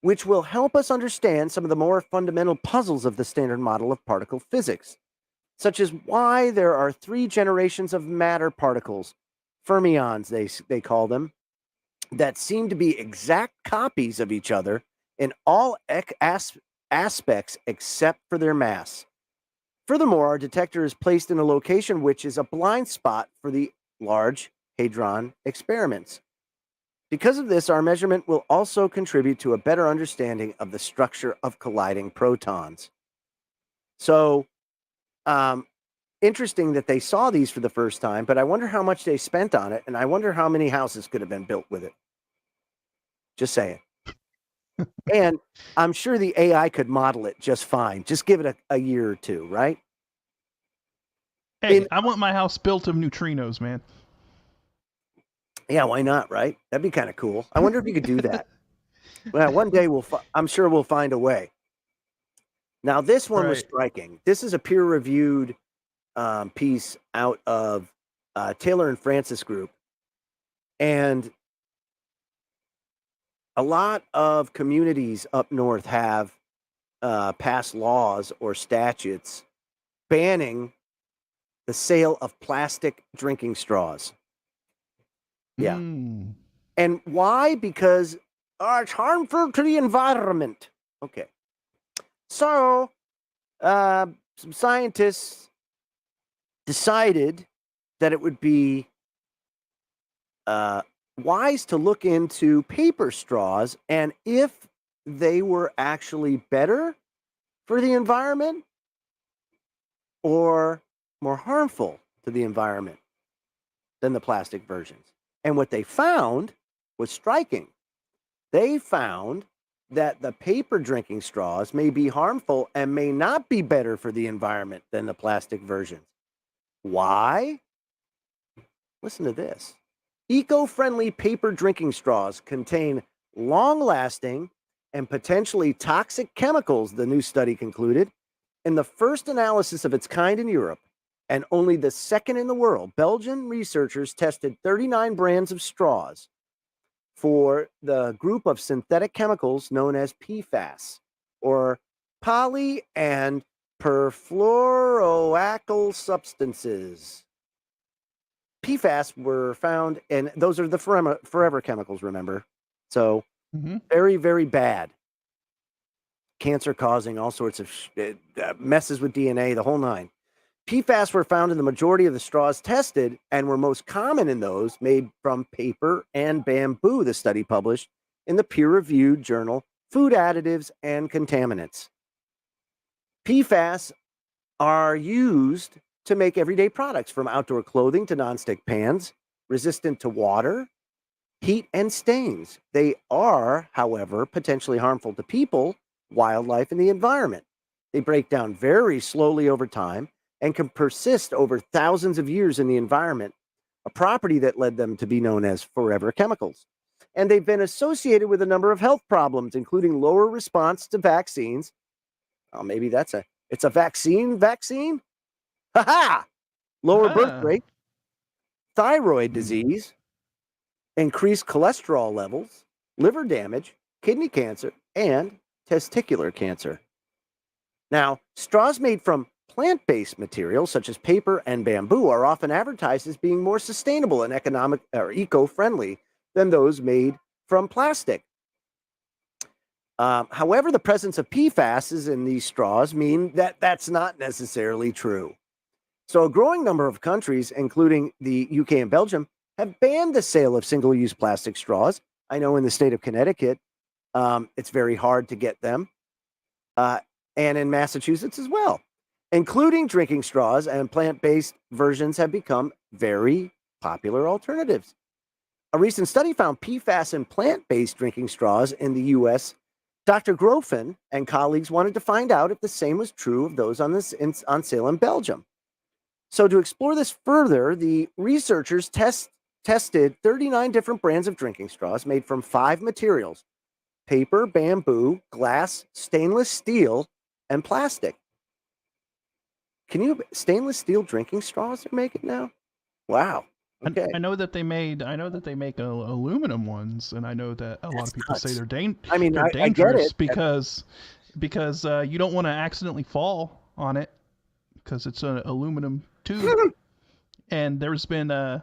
which will help us understand some of the more fundamental puzzles of the standard model of particle physics, such as why there are 3 generations of matter particles, fermions they call them, that seem to be exact copies of each other in all aspects except for their mass. Furthermore, our detector is placed in a location which is a blind spot for the Large Hadron experiments. Because of this, our measurement will also contribute to a better understanding of the structure of colliding protons. So, interesting that they saw these for the first time, but I wonder how much they spent on it, and I wonder how many houses could have been built with it. Just saying. And I'm sure the AI could model it just fine. Just give it a year or two, right? Hey, I want my house built of neutrinos, man. Yeah, why not, right? That'd be kind of cool. I wonder if you could do that. Well, one day I'm sure we'll find a way. Now, this one was striking. This is a peer-reviewed piece out of Taylor and Francis Group. And a lot of communities up north have passed laws or statutes banning the sale of plastic drinking straws. Yeah. And why? Because it's harmful to the environment. Okay. So, some scientists decided that it would be wise to look into paper straws and if they were actually better for the environment or more harmful to the environment than the plastic versions. And what they found was striking. They found that the paper drinking straws may be harmful and may not be better for the environment than the plastic versions. Why? Listen to this. Eco-friendly paper drinking straws contain long-lasting and potentially toxic chemicals, the new study concluded. In the first analysis of its kind in Europe, and only the second in the world, Belgian researchers tested 39 brands of straws for the group of synthetic chemicals known as PFAS, or poly and perfluoroalkyl substances. PFAS were found, and those are the forever chemicals, remember? So, very, very bad. Cancer causing, all sorts of messes with DNA, the whole nine. PFAS were found in the majority of the straws tested and were most common in those made from paper and bamboo, the study published in the peer-reviewed journal Food Additives and Contaminants. PFAS are used to make everyday products from outdoor clothing to nonstick pans, resistant to water, heat, and stains. They are, however, potentially harmful to people, wildlife, and the environment. They break down very slowly over time and can persist over thousands of years in the environment, a property that led them to be known as forever chemicals. And they've been associated with a number of health problems, including lower response to vaccines. Oh, maybe it's a vaccine? Ha-ha! Lower birth rate, thyroid disease, increased cholesterol levels, liver damage, kidney cancer, and testicular cancer. Now, straws made from plant-based materials such as paper and bamboo are often advertised as being more sustainable and economic or eco-friendly than those made from plastic. However, the presence of PFAS in these straws mean that that's not necessarily true. So a growing number of countries, including the UK and Belgium, have banned the sale of single-use plastic straws. I know in the state of Connecticut, it's very hard to get them, and in Massachusetts as well. Including drinking straws and plant-based versions have become very popular alternatives. A recent study found PFAS in plant-based drinking straws in the U.S. Dr. Grofen and colleagues wanted to find out if the same was true of those on sale in Belgium. So to explore this further, the researchers tested 39 different brands of drinking straws made from 5 materials: paper, bamboo, glass, stainless steel, and plastic. stainless steel drinking straws they're making now? Wow. Okay. I know that they make aluminum ones, and I know that a lot of people say they're dangerous I get it. because you don't want to accidentally fall on it because it's an aluminum tube. And there's been there's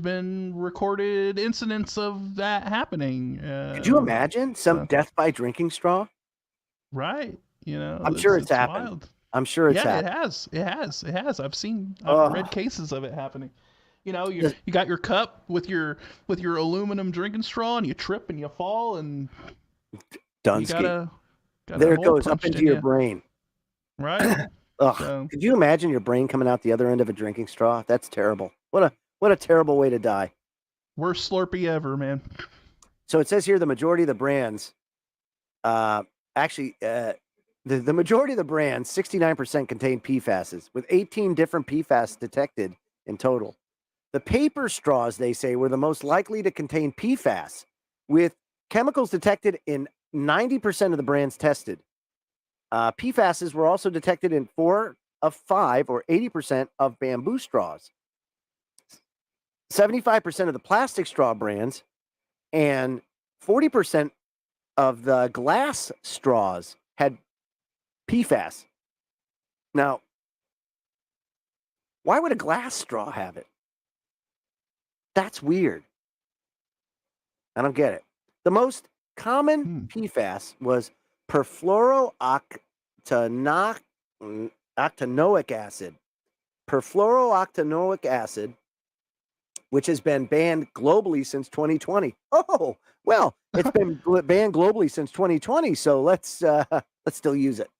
been recorded incidents of that happening. Could you imagine some death by drinking straw? Right. I'm sure it's happened. Wild. I'm sure it's happened. It has. I've read cases of it happening. You got your cup with your aluminum drinking straw, and you trip and you fall, and Dunsky. There it goes up into your brain. Right. Ugh. So, could you imagine your brain coming out the other end of a drinking straw? That's terrible. What a terrible way to die. Worst Slurpee ever, man. So it says here the majority of the brands, the majority of the brands, 69% contain PFASs, with 18 different PFAS detected in total. The paper straws, they say, were the most likely to contain PFAS, with chemicals detected in 90% of the brands tested. PFASs were also detected in 4 of 5, or 80% of bamboo straws. 75% of the plastic straw brands and 40% of the glass straws had PFAS. Now, why would a glass straw have it? That's weird. I don't get it. The most common PFAS was perfluorooctanoic acid. Perfluorooctanoic acid, which has been banned globally since 2020. Oh, well, it's been banned globally since 2020, so let's still use it.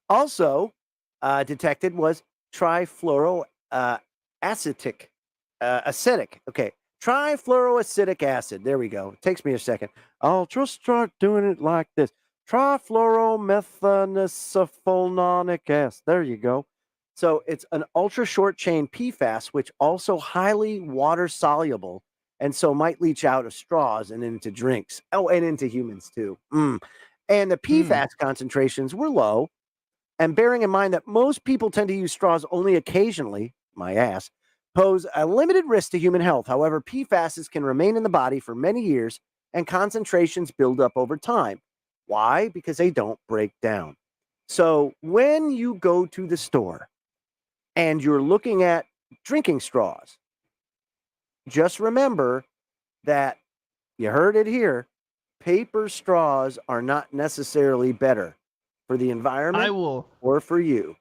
Also detected was trifluoroacetic. Okay, trifluoroacetic acid. There we go. It takes me a second. I'll just start doing it like this. Trifluoromethanissulfonic acid. There you go. So it's an ultra short chain PFAS, which also highly water soluble, and so might leach out of straws and into drinks. Oh, and into humans too. And the PFAS concentrations were low. And bearing in mind that most people tend to use straws only occasionally, my ass, pose a limited risk to human health. However, PFASs can remain in the body for many years, and concentrations build up over time. Why? Because they don't break down. So when you go to the store and you're looking at drinking straws, just remember that you heard it here. Paper straws are not necessarily better for the environment or for you.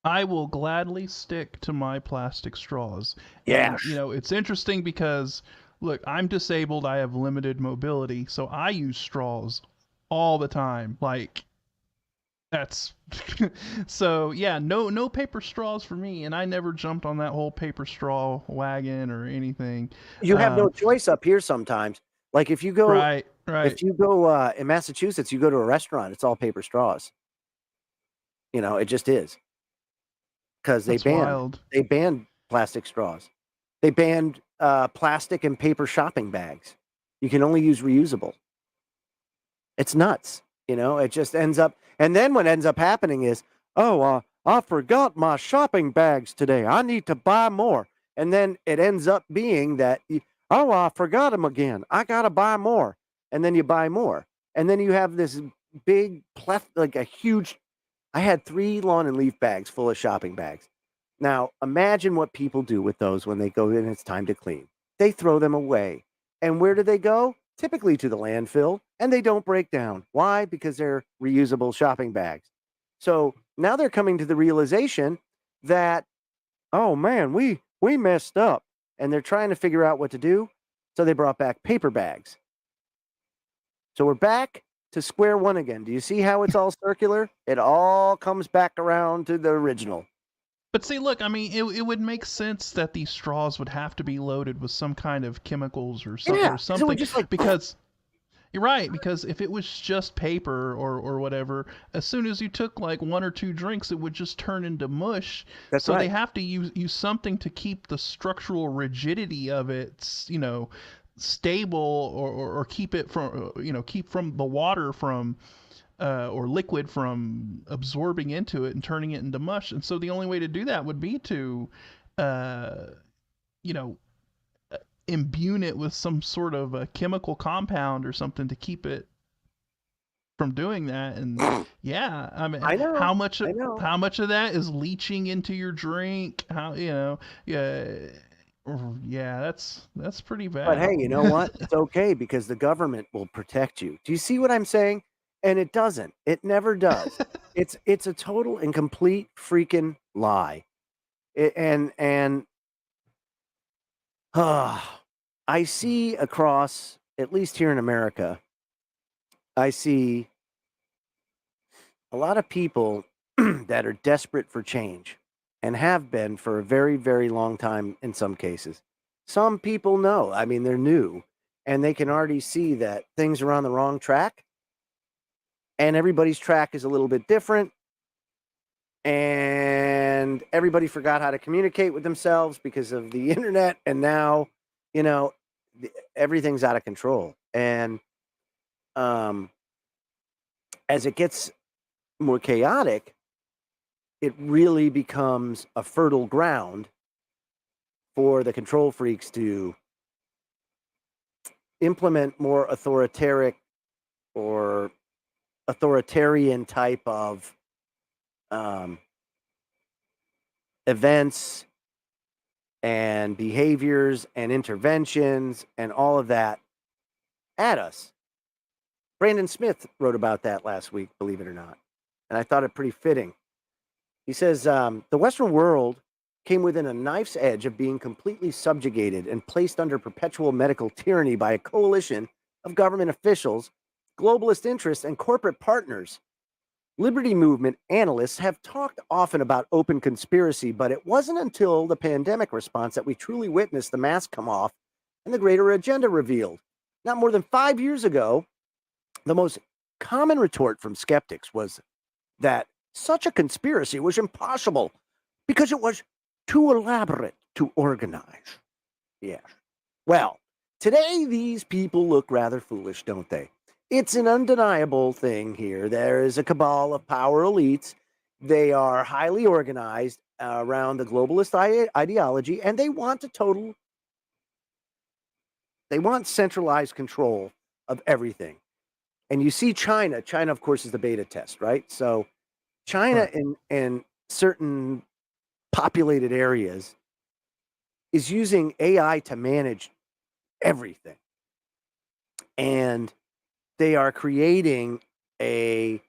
I will gladly stick to my plastic straws. Yeah. And, it's interesting because, look, I'm disabled. I have limited mobility, so I use straws all the time. Like, that's so yeah, no paper straws for me, and I never jumped on that whole paper straw wagon or anything. You have no choice up here sometimes. Like if you go right. If you go in Massachusetts, you go to a restaurant, it's all paper straws. It just is. Because they banned plastic straws. They banned plastic and paper shopping bags. You can only use reusable. It's nuts. It just ends up. And then what ends up happening is, I forgot my shopping bags today. I need to buy more. And then it ends up being that, I forgot them again. I got to buy more. And then you buy more. And then you have this big, like a huge. I had 3 lawn and leaf bags full of shopping bags. Now, imagine what people do with those when they go in and it's time to clean. They throw them away. And where do they go? Typically to the landfill, and they don't break down. Why? Because they're reusable shopping bags. So now they're coming to the realization that, oh man, we messed up. And they're trying to figure out what to do. So they brought back paper bags. So we're back to square one again. Do you see how it's all circular? It all comes back around to the original. But see, look, I mean, it would make sense that these straws would have to be loaded with some kind of chemicals or something. Because you're right, because if it was just paper or whatever, as soon as you took like 1 or 2 drinks, it would just turn into mush. That's so right. They have to use something to keep the structural rigidity of it, stable or keep it from keep from the water from or liquid from absorbing into it and turning it into mush. And so the only way to do that would be to, you know, imbue it with some sort of a chemical compound or something to keep it from doing that. And yeah, I mean, how much of that is leaching into your drink? How, you know, yeah, that's pretty bad. But hey, you know what? It's okay because the government will protect you. Do you see what I'm saying? And it doesn't. It never does. It's a total and complete freaking lie. I see across, at least here in America, I see a lot of people that are desperate for change and have been for a very, very long time in some cases. Some people know. I mean, they're new and they can already see that things are on the wrong track and everybody's track is a little bit different. And everybody forgot how to communicate with themselves because of the internet. And now, you know, everything's out of control. And as it gets more chaotic, it really becomes a fertile ground for the control freaks to implement more authoritarian type of events and behaviors and interventions and all of that at us. Brandon Smith wrote about that last week, believe it or not. And I thought it pretty fitting. He says, the Western world came within a knife's edge of being completely subjugated and placed under perpetual medical tyranny by a coalition of government officials, globalist interests, and corporate partners. Liberty movement analysts have talked often about open conspiracy, but it wasn't until the pandemic response that we truly witnessed the mask come off and the greater agenda revealed. Not more than 5 years ago, the most common retort from skeptics was that such a conspiracy was impossible because it was too elaborate to organize. Yes. Well, today these people look rather foolish, don't they? It's an undeniable thing here. There is a cabal of power elites. They are highly organized around the globalist ideology, and they want centralized control of everything. And you see China. China, of course, is the beta test, right? So China in certain populated areas is using AI to manage everything. And they are creating a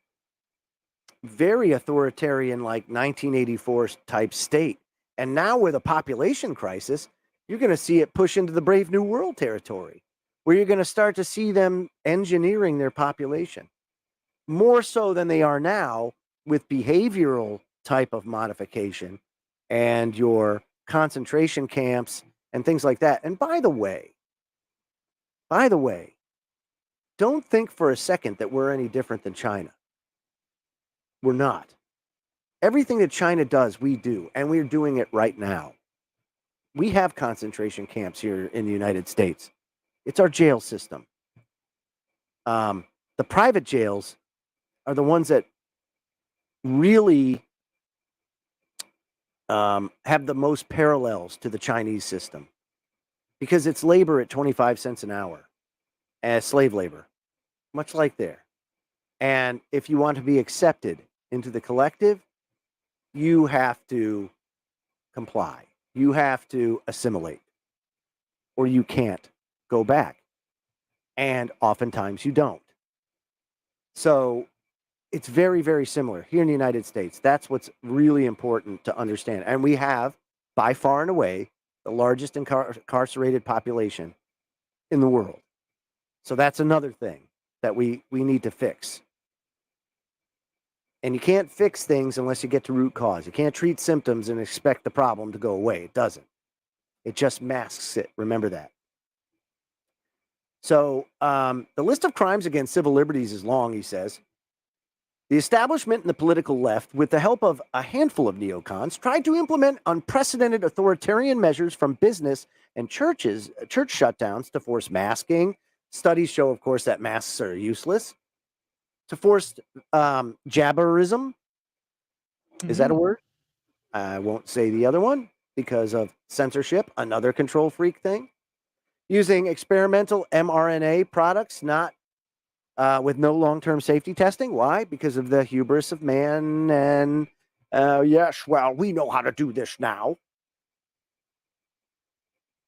very authoritarian, like 1984 type state. And now with a population crisis, you're going to see it push into the Brave New World territory, where you're going to start to see them engineering their population more so than they are now with behavioral type of modification and your concentration camps and things like that. And by the way, don't think for a second that we're any different than China. We're not. Everything that China does, we do, and we're doing it right now. We have concentration camps here in the United States. It's our jail system. The private jails are the ones that really have the most parallels to the Chinese system because it's labor at 25 cents an hour as slave labor, much like there. And if you want to be accepted into the collective, you have to comply. You have to assimilate, or you can't go back. And oftentimes you don't. So it's very, very similar here in the United States. That's what's really important to understand. And we have, by far and away, the largest incarcerated population in the world. So that's another thing that we need to fix. And you can't fix things unless you get to root cause. You can't treat symptoms and expect the problem to go away. It doesn't. It just masks it. Remember that. So the list of crimes against civil liberties is long, he says. The establishment and the political left, with the help of a handful of neocons, tried to implement unprecedented authoritarian measures from business and church shutdowns to force masking. Studies show, of course, that masks are useless. to forced jabberism. Is that a word? I won't say the other one because of censorship, another control freak thing. Using experimental mRNA products, not with no long-term safety testing. Why? Because of the hubris of man and, yes, well, we know how to do this now.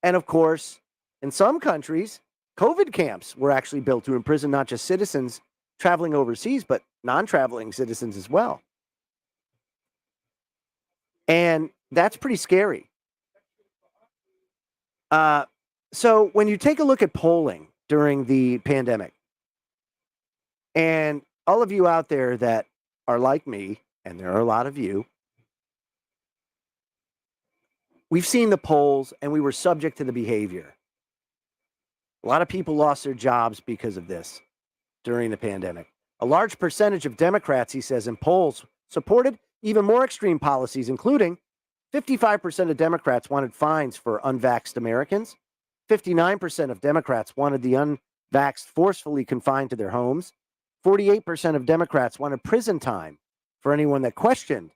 And of course, in some countries, COVID camps were actually built to imprison not just citizens traveling overseas, but non-traveling citizens as well. And that's pretty scary. So when you take a look at polling during the pandemic, and all of you out there that are like me, and there are a lot of you, we've seen the polls and we were subject to the behavior. A lot of people lost their jobs because of this during the pandemic. A large percentage of Democrats, he says, in polls supported even more extreme policies, including 55% of Democrats wanted fines for unvaxxed Americans. 59% of Democrats wanted the unvaxxed forcefully confined to their homes. 48% of Democrats wanted prison time for anyone that questioned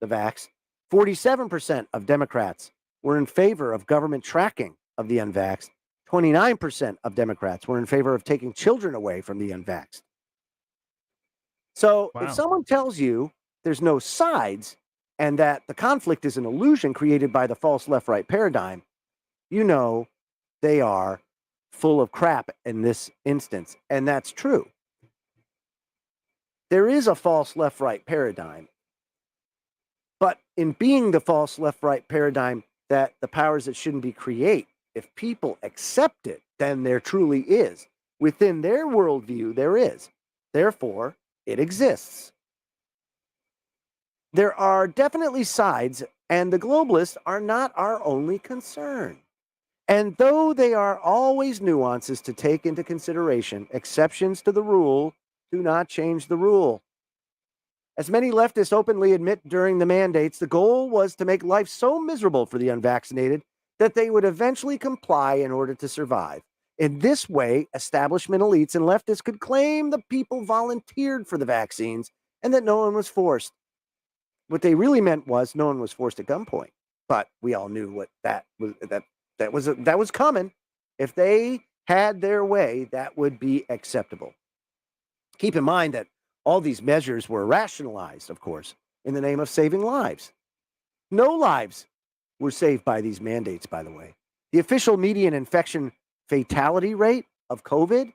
the vax. 47% of Democrats were in favor of government tracking of the unvaxxed. 29% of Democrats were in favor of taking children away from the unvaxxed. So if someone tells you there's no sides and that the conflict is an illusion created by the false left-right paradigm, you know they are full of crap in this instance. And that's true. There is a false left-right paradigm. But in being the false left-right paradigm that the powers that shouldn't be create, if people accept it, then there truly is. Within their worldview, there is. Therefore, it exists. There are definitely sides, and the globalists are not our only concern. And though they are always nuances to take into consideration, exceptions to the rule do not change the rule. As many leftists openly admit during the mandates, the goal was to make life so miserable for the unvaccinated that they would eventually comply in order to survive. In this way, establishment elites and leftists could claim the people volunteered for the vaccines and that no one was forced. What they really meant was no one was forced at gunpoint. But we all knew what that was coming. If they had their way, that would be acceptable. Keep in mind that all these measures were rationalized, of course, in the name of saving lives. No lives were saved by these mandates, by the way. The official median infection fatality rate of COVID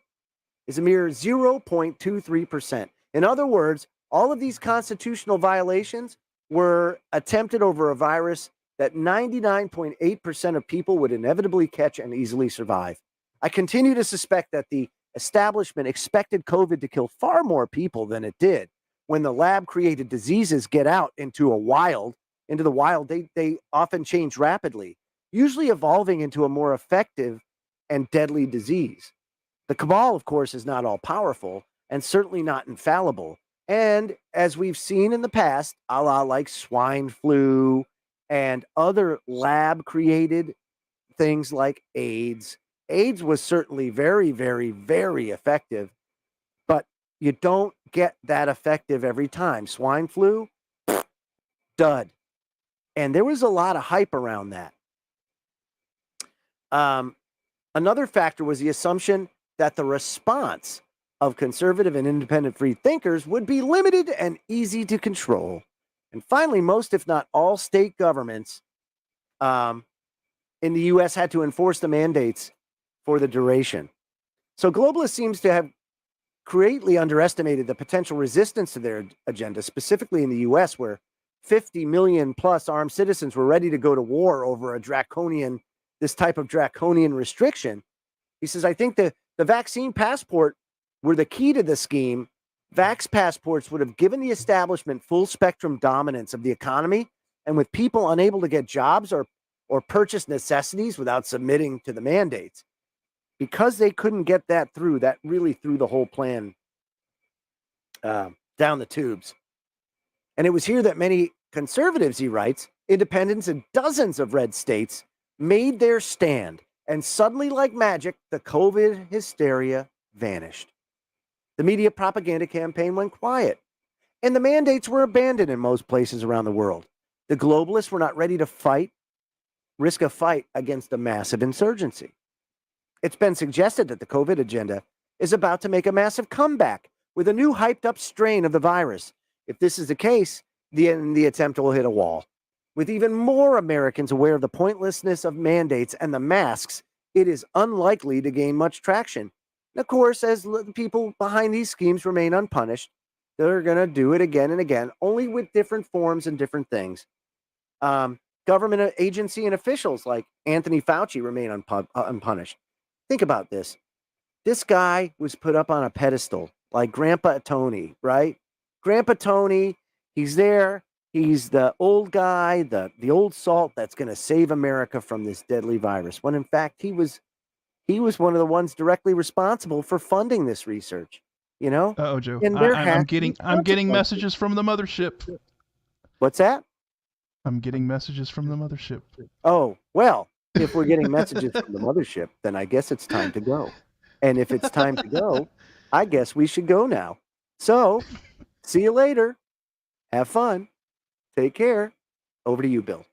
is a mere 0.23%. In other words, all of these constitutional violations were attempted over a virus that 99.8% of people would inevitably catch and easily survive. I continue to suspect that the establishment expected COVID to kill far more people than it did. When the lab-created diseases get out into the wild, they often change rapidly, usually evolving into a more effective and deadly disease. The cabal, of course, is not all-powerful and certainly not infallible. And as we've seen in the past, a la like swine flu and other lab-created things like AIDS. AIDS was certainly very, very, very effective, but you don't get that effective every time. Swine flu, dud. And there was a lot of hype around that. Another factor was the assumption that the response of conservative and independent free thinkers would be limited and easy to control. And finally, most, if not all, state governments in the U.S. had to enforce the mandates for the duration. So globalists seems to have greatly underestimated the potential resistance to their agenda, specifically in the U.S., where 50 million plus armed citizens were ready to go to war over this type of draconian restriction. He says, I think the vaccine passport were the key to the scheme. Vax passports would have given the establishment full spectrum dominance of the economy, and with people unable to get jobs or purchase necessities without submitting to the mandates. Because they couldn't get that through, that really threw the whole plan down the tubes. And it was here that many conservatives, he writes, independents in dozens of red states made their stand. And suddenly, like magic, the COVID hysteria vanished. The media propaganda campaign went quiet, and the mandates were abandoned in most places around the world. The globalists were not ready to risk a fight against a massive insurgency. It's been suggested that the COVID agenda is about to make a massive comeback with a new hyped-up strain of the virus. If this is the case, the attempt will hit a wall. With even more Americans aware of the pointlessness of mandates and the masks, it is unlikely to gain much traction. And of course, as the people behind these schemes remain unpunished, they're going to do it again and again, only with different forms and different things. Government agency and officials like Anthony Fauci remain unpunished. Think about this. This guy was put up on a pedestal like Grandpa Tony, right? Grandpa Tony, he's there. He's the old guy, the old salt that's going to save America from this deadly virus. When in fact, he was one of the ones directly responsible for funding this research. You know? Oh, Joe, And I'm getting messages from the mothership. What's that? I'm getting messages from the mothership. Oh, well, if we're getting messages from the mothership, then I guess it's time to go. And if it's time to go, I guess we should go now. So, see you later. Have fun. Take care. Over to you, Bill.